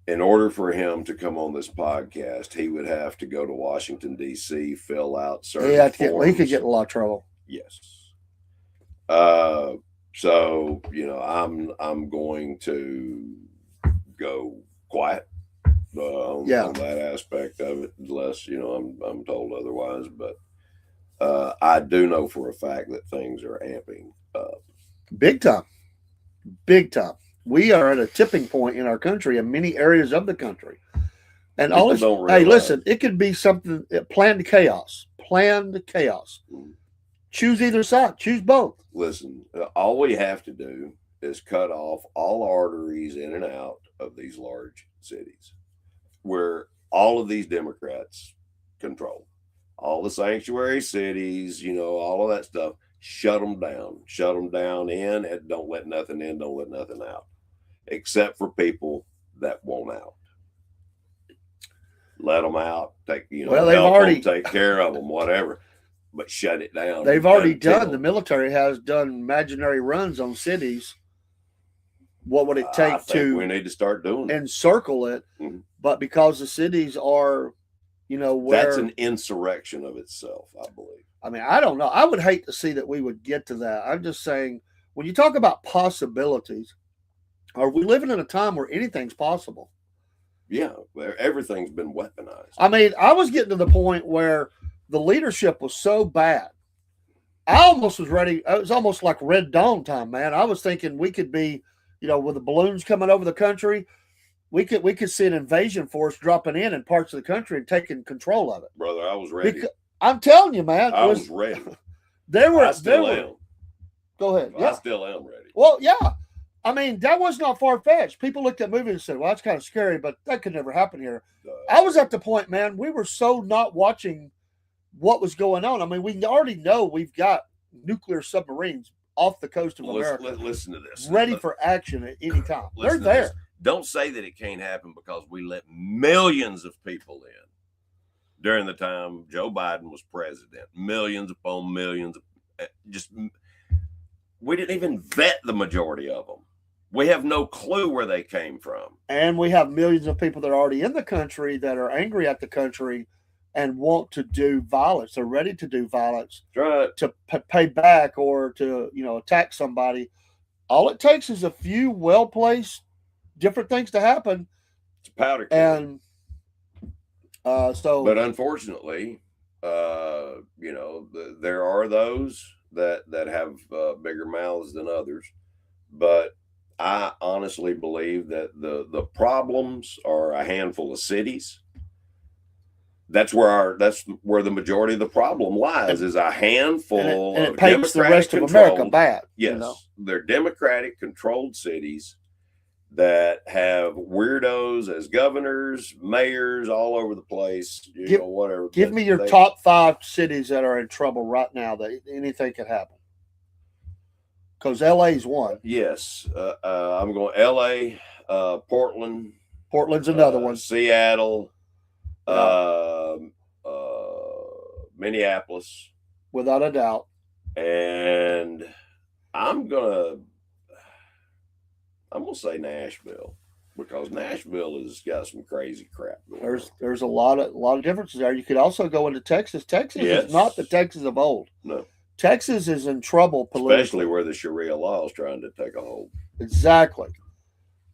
In order for him to come on this podcast, he would have to go to Washington, D.C., fill out certain forms. He could get in a lot of trouble. Yes. So, I'm going to go quiet on that aspect of it, unless, I'm told otherwise. But I do know for a fact that things are amping up. Big time. Big time. We are at a tipping point in our country in many areas of the country. And listen, it could be something, planned chaos. Choose either side. Choose both. Listen, all we have to do is cut off all arteries in and out of these large cities where all of these Democrats control. All the sanctuary cities, all of that stuff. Shut them down in, and don't let nothing in, don't let nothing out, except for people that want out. Let them out, take care of them, whatever, but shut it down. They've already done, the military has done imaginary runs on cities. What would it take we need to start doing it. Encircle it, but because the cities are, where that's an insurrection of itself, I believe. I mean, I don't know. I would hate to see that we would get to that. I'm just saying, when you talk about possibilities, are we living in a time where anything's possible? Yeah, where everything's been weaponized. I mean, I was getting to the point where the leadership was so bad. I almost was ready. It was almost like Red Dawn time, man. I was thinking we could be, with the balloons coming over the country, we could see an invasion force dropping in parts of the country and taking control of it. Brother, I was ready. I'm telling you, man. I was ready. I still am. Go ahead. I still am ready. Well, yeah. I mean, that was not far-fetched. People looked at that movie and said, well, that's kind of scary, but that could never happen here. I was at the point, man, we were so not watching what was going on. I mean, we already know we've got nuclear submarines off the coast of America. Listen to this. Ready for action at any time. They're there. This. Don't say that it can't happen because we let millions of people in. During the time Joe Biden was president, millions upon millions, we didn't even vet the majority of them. We have no clue where they came from. And we have millions of people that are already in the country that are angry at the country and want to do violence. They're ready to do violence That's right. to pay back or to, attack somebody. All it takes is a few well-placed different things to happen. It's a powder keg. And But unfortunately, there are those that have bigger mouths than others. But I honestly believe that the problems are a handful of cities. That's where the majority of the problem lies, is a handful and of it paints the rest of America bad. Yes, they're Democratic controlled cities that have weirdos as governors, mayors all over the place. Whatever. Give me your top 5 cities that are in trouble right now that anything could happen. Because LA's one. Yes, I'm going LA, Portland. Portland's another one. Seattle, Minneapolis, without a doubt. And I'm gonna say Nashville, because Nashville has got some crazy crap going on. There's a lot of differences there. You could also go into Texas. Texas is not the Texas of old. No. Texas is in trouble politically. Especially where the Sharia law is trying to take a hold. Exactly.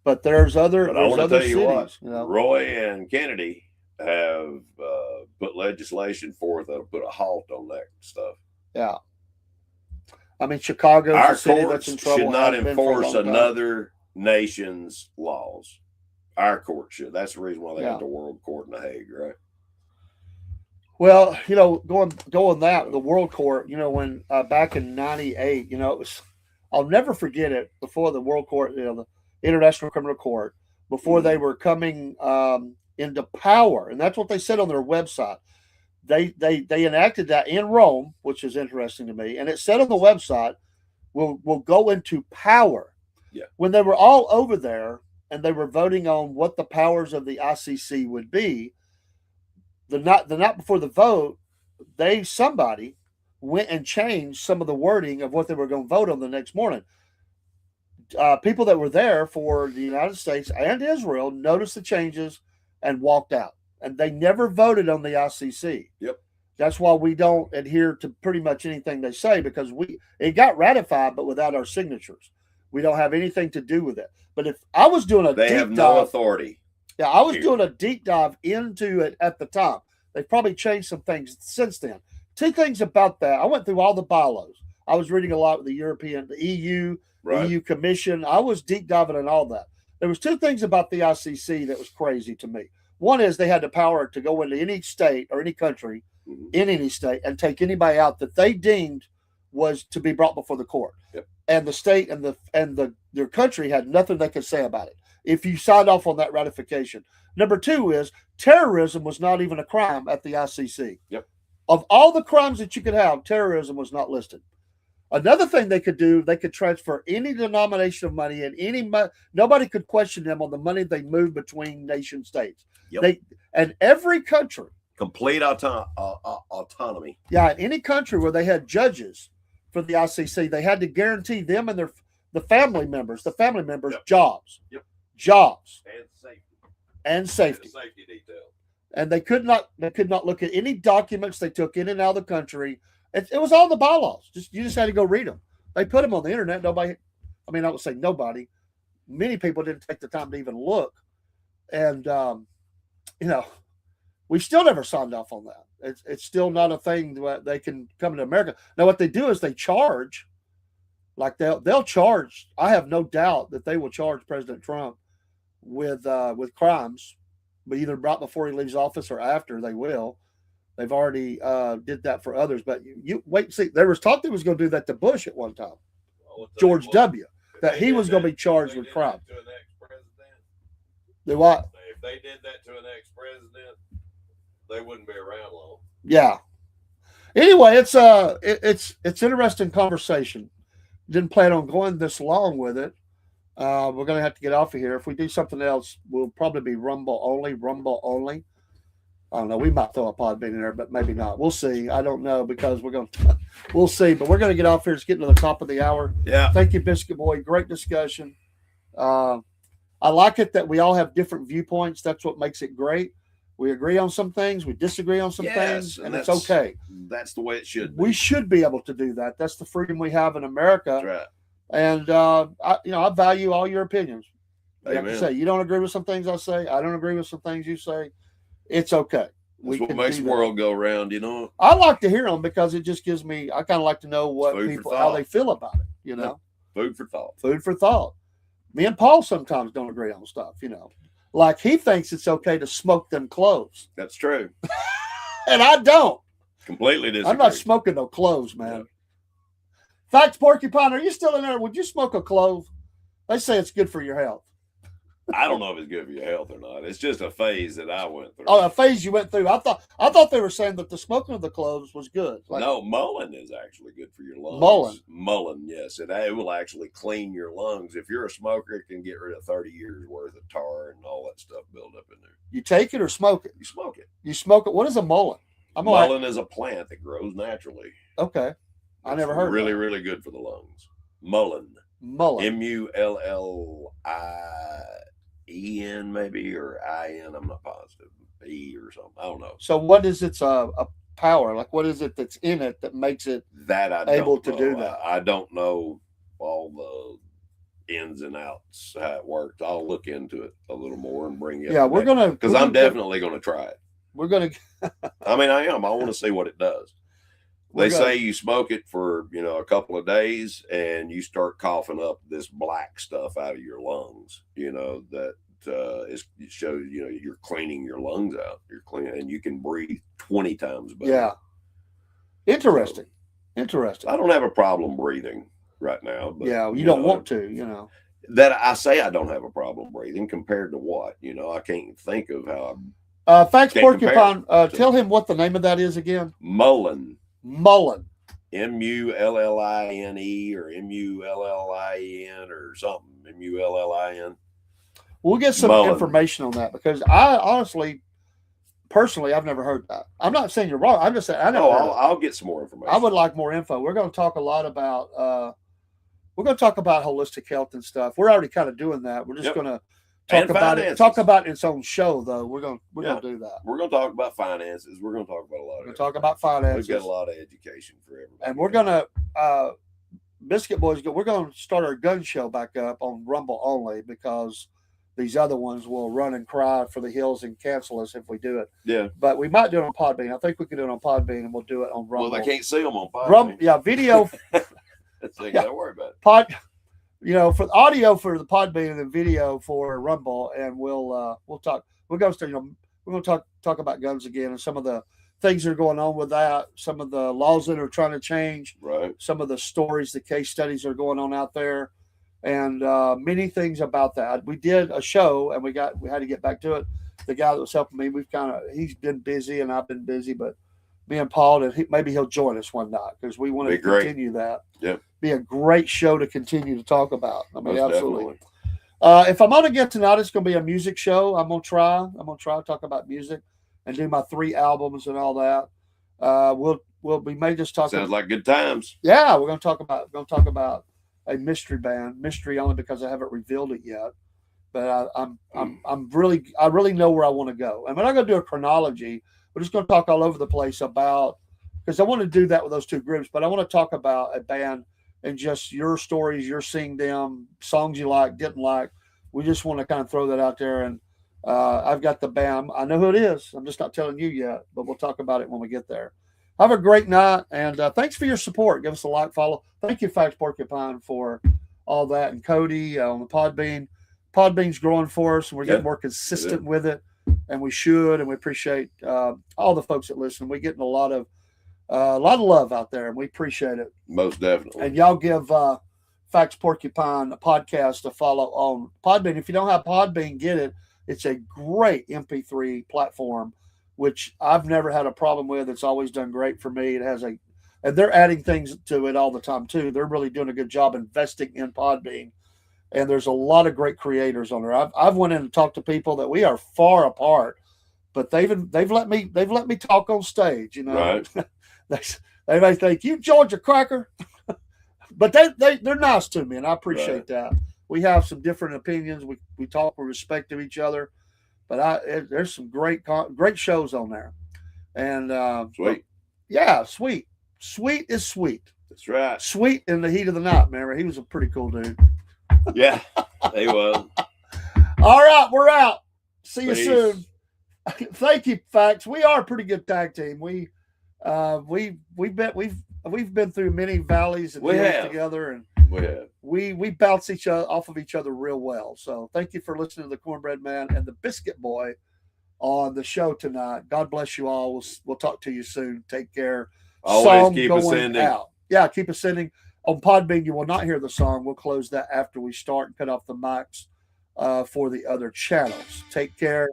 But there's other But I want to tell you cities, what, Roy and Kennedy have put legislation forth that'll put a halt on that stuff. Yeah. I mean, Chicago's Our a city courts that's in trouble. should not enforce another nation's laws. Our court should. That's the reason why they got the World Court in The Hague, right? Well, going that the World Court, when back in '98, it was, I'll never forget it. Before the World Court, the International Criminal Court, before they were coming into power, and that's what they said on their website. They enacted that in Rome, which is interesting to me, and it said on the website, "We'll go into power." Yeah. When they were all over there and they were voting on what the powers of the ICC would be, the night before the vote, somebody went and changed some of the wording of what they were going to vote on the next morning. People that were there for the United States and Israel noticed the changes and walked out. And they never voted on the ICC. Yep. That's why we don't adhere to pretty much anything they say, because it got ratified, but without our signatures. We don't have anything to do with it. But if I was doing they have no authority. Yeah, I was doing a deep dive into it at the time. They've probably changed some things since then. 2 things about that. I went through all the bylaws. I was reading a lot with the EU, right. the EU Commission. I was deep diving in all that. There was 2 things about the ICC that was crazy to me. One is they had the power to go into any state or any country in any state and take anybody out that they deemed was to be brought before the court. Yep. And the state and their country had nothing they could say about it if you signed off on that ratification. Number 2 is terrorism was not even a crime at the ICC. Yep. Of all the crimes that you could have, terrorism was not listed. Another thing they could do, they could transfer any denomination of money, and nobody could question them on the money they moved between nation states. Yep. And every country, complete autonomy. Yeah, in any country where they had judges for the ICC, they had to guarantee them and the family members Yep. jobs. Yep. Jobs. And safety. Safety detail. And they could not look at any documents they took in and out of the country. It was all the bylaws. You just had to go read them. They put them on the internet. I would say nobody. Many people didn't take the time to even look. And, we still never signed off on that. It's still not a thing that they can come to America. Now, what they do is they charge. Like they'll charge. I have no doubt that they will charge President Trump with crimes, but either right before he leaves office or after. They will. They've already did that for others. But you wait and see. There was talk they was going to do that to Bush at one time. George W. That he was going to be charged with crime. Do what? If they did that to an ex-president, they wouldn't be around long. Yeah. Anyway, it's interesting conversation. Didn't plan on going this long with it. We're going to have to get off of here. If we do something else, we'll probably be Rumble only. I don't know. We might throw a pod in there, but maybe not. We'll see. I don't know, because we'll see. But we're going to get off here. It's getting to the top of the hour. Yeah. Thank you, Biscuit Boy. Great discussion. I like it that we all have different viewpoints. That's what makes it great. We agree on some things, we disagree on some things, and it's okay. That's the way it should be. We should be able to do that. That's the freedom we have in America. That's right. And I value all your opinions. Like Amen. I say, you don't agree with some things I say. I don't agree with some things you say. It's okay. That's what makes the world go round, you know. I like to hear them because it just gives me. I kind of like to know what people, how they feel about it. You know, food for thought. Food for thought. Me and Paul sometimes don't agree on stuff. You know, like he thinks it's okay to smoke them cloves. That's true. And I don't. Completely disagree. I'm not smoking no cloves, man. Yeah. Facts, Porcupine, are you still in there? Would you smoke a clove? They say it's good for your health. I don't know if it's good for your health or not. It's just a phase that I went through. Oh, a phase you went through. I thought they were saying that the smoking of the cloves was good. Like, no, mullein is actually good for your lungs. Mullein, yes. It will actually clean your lungs. If you're a smoker, it can get rid of 30 years worth of tar and all that stuff built up in there. You take it or smoke it? You smoke it. You smoke it. What is a mullein? Mullein is a plant that grows naturally. Okay. I never heard really, of it. really good for the lungs. Mullein. M-U-L-L-I-E-N maybe, or I-N, I'm not positive. E or something. I don't know. So what is its a power? Like what is it that's in it that makes it able to do that? I don't know all the ins and outs, how it works. I'll look into it a little more and bring it. Yeah, we're gonna, because I'm definitely gonna try it. We're gonna. I mean, I am. I want to see what it does. They say you smoke it for, a couple of days and you start coughing up this black stuff out of your lungs, that it shows, you're cleaning your lungs out. You're cleaning and you can breathe 20 times better. Yeah. Interesting. Interesting. I don't have a problem breathing right now. But, yeah. You don't want to, That I say I don't have a problem breathing compared to what? I can't think of how. Facts, Porcupine, tell him what the name of that is again. Mullein. M-U-L-L-I-N-E or M-U-L-L-I-N or something. M-U-L-L-I-N. We'll get some information on that because I honestly, personally, I've never heard that. I'm not saying you're wrong. I'm just saying I never. I'll get some more information. I would like more info. We're going to talk a lot about holistic health and stuff. We're already kind of doing that. We're just going to talk about it. Talk about its own show, though. We're going to do that. We're going to talk about finances. We're going to talk about a lot. We're going to talk about finances. We've got a lot of education for everybody. And we're going to Biscuit Boys. We're going to start our gun show back up on Rumble only because these other ones will run and cry for the hills and cancel us if we do it. Yeah. But we might do it on Podbean. I think we can do it on Podbean, and we'll do it on Rumble. Well, they can't see them on Podbean. Yeah, video. That's they got to worry about it. For the audio for the Podbean and the video for Rumble, and we'll talk. We're going to we're going to talk about guns again and some of the things that are going on with that, some of the laws that are trying to change, right? Some of the stories, the case studies that are going on out there, and many things about that. We did a show, and we had to get back to it. The guy that was helping me, he's been busy, and I've been busy, but me and Paul, and maybe he'll join us one night because we want to continue that. Yeah. Be a great show to continue to talk about. I mean, most absolutely. If I'm on again tonight, it's going to be a music show. I'm going to try to talk about music and do my 3 albums and all that. We may just talk. Sounds like good times. Yeah, we're going to talk about a mystery band. Mystery only because I haven't revealed it yet. But I really know where I want to go. And we're not going to do a chronology. We're just going to talk all over the place about, because I want to do that with those 2 groups, but I want to talk about a band and just your stories, you're seeing them, songs you like, didn't like. We just want to kind of throw that out there. And I've got the band. I know who it is. I'm just not telling you yet, but we'll talk about it when we get there. Have a great night, and thanks for your support. Give us a like, follow. Thank you, Facts Porcupine, for all that, and Cody on the Podbean. Podbean's growing for us, and we're getting more consistent with it, and we should, and we appreciate all the folks that listen. We're getting a lot of love out there, and we appreciate it. Most definitely. And y'all give Facts Porcupine a podcast to follow on Podbean. If you don't have Podbean, get it. It's a great MP3 platform, which I've never had a problem with. It's always done great for me. And they're adding things to it all the time too. They're really doing a good job investing in Podbean. And there's a lot of great creators on there. I've went in and talked to people that we are far apart, but they've let me talk on stage. Right. They may think you Georgia cracker, but they're nice to me, and I appreciate that. We have some different opinions. We talk with respect to each other, But there's some great shows on there, and Sweet. Yeah, sweet is sweet. That's right. Sweet in the heat of the night. Remember, he was a pretty cool dude. Yeah, he was. All right, we're out. See you Peace. soon. Thank you, Facts. We are a pretty good tag team. We've been through many valleys and hills together, and we bounce each other off of each other real well. So thank you for listening to the Cornbread Man and the Biscuit Boy on the show tonight. God bless you all. We'll talk to you soon. Take care. Always Song keep going ascending. out. Yeah, keep ascending. On Podbean, you will not hear the song. We'll close that after we start and cut off the mics for the other channels. Take care.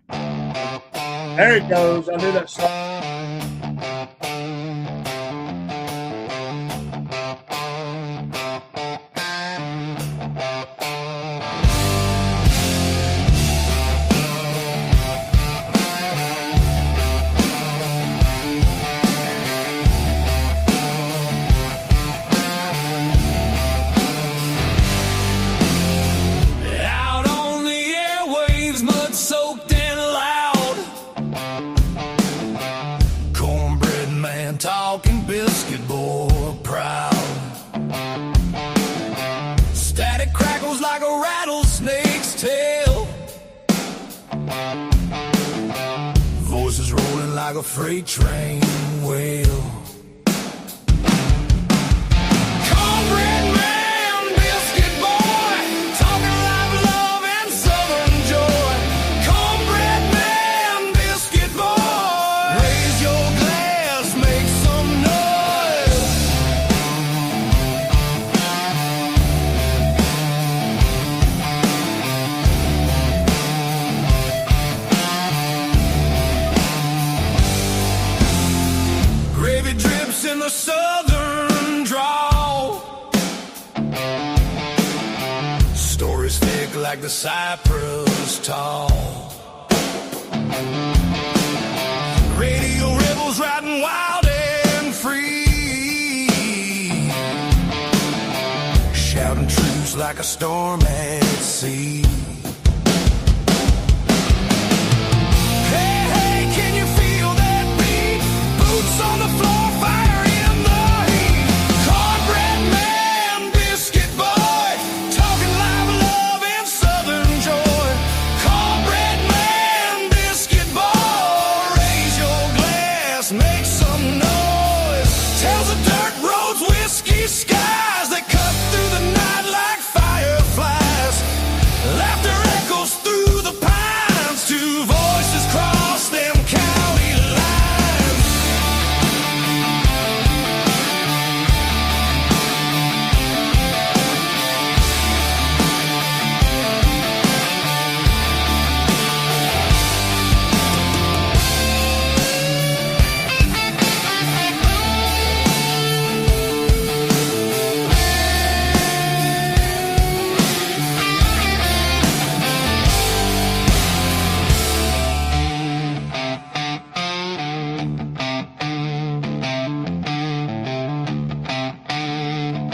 There it goes. I knew that song. Out on the airwaves, mud soaked and loud. Cornbread man talking, biscuit boy proud. Static crackles like a rattlesnake's tail. Voices rolling like a freight train wheel. Cornbread man, biscuit boy, talking live love and southern joy. Cornbread man, biscuit boy, raise your glass, make some noise. Gravy drips in the southern drawl. Stories thick like the cypress tall. Radio rebels riding wild and free, shouting truths like a storm at sea.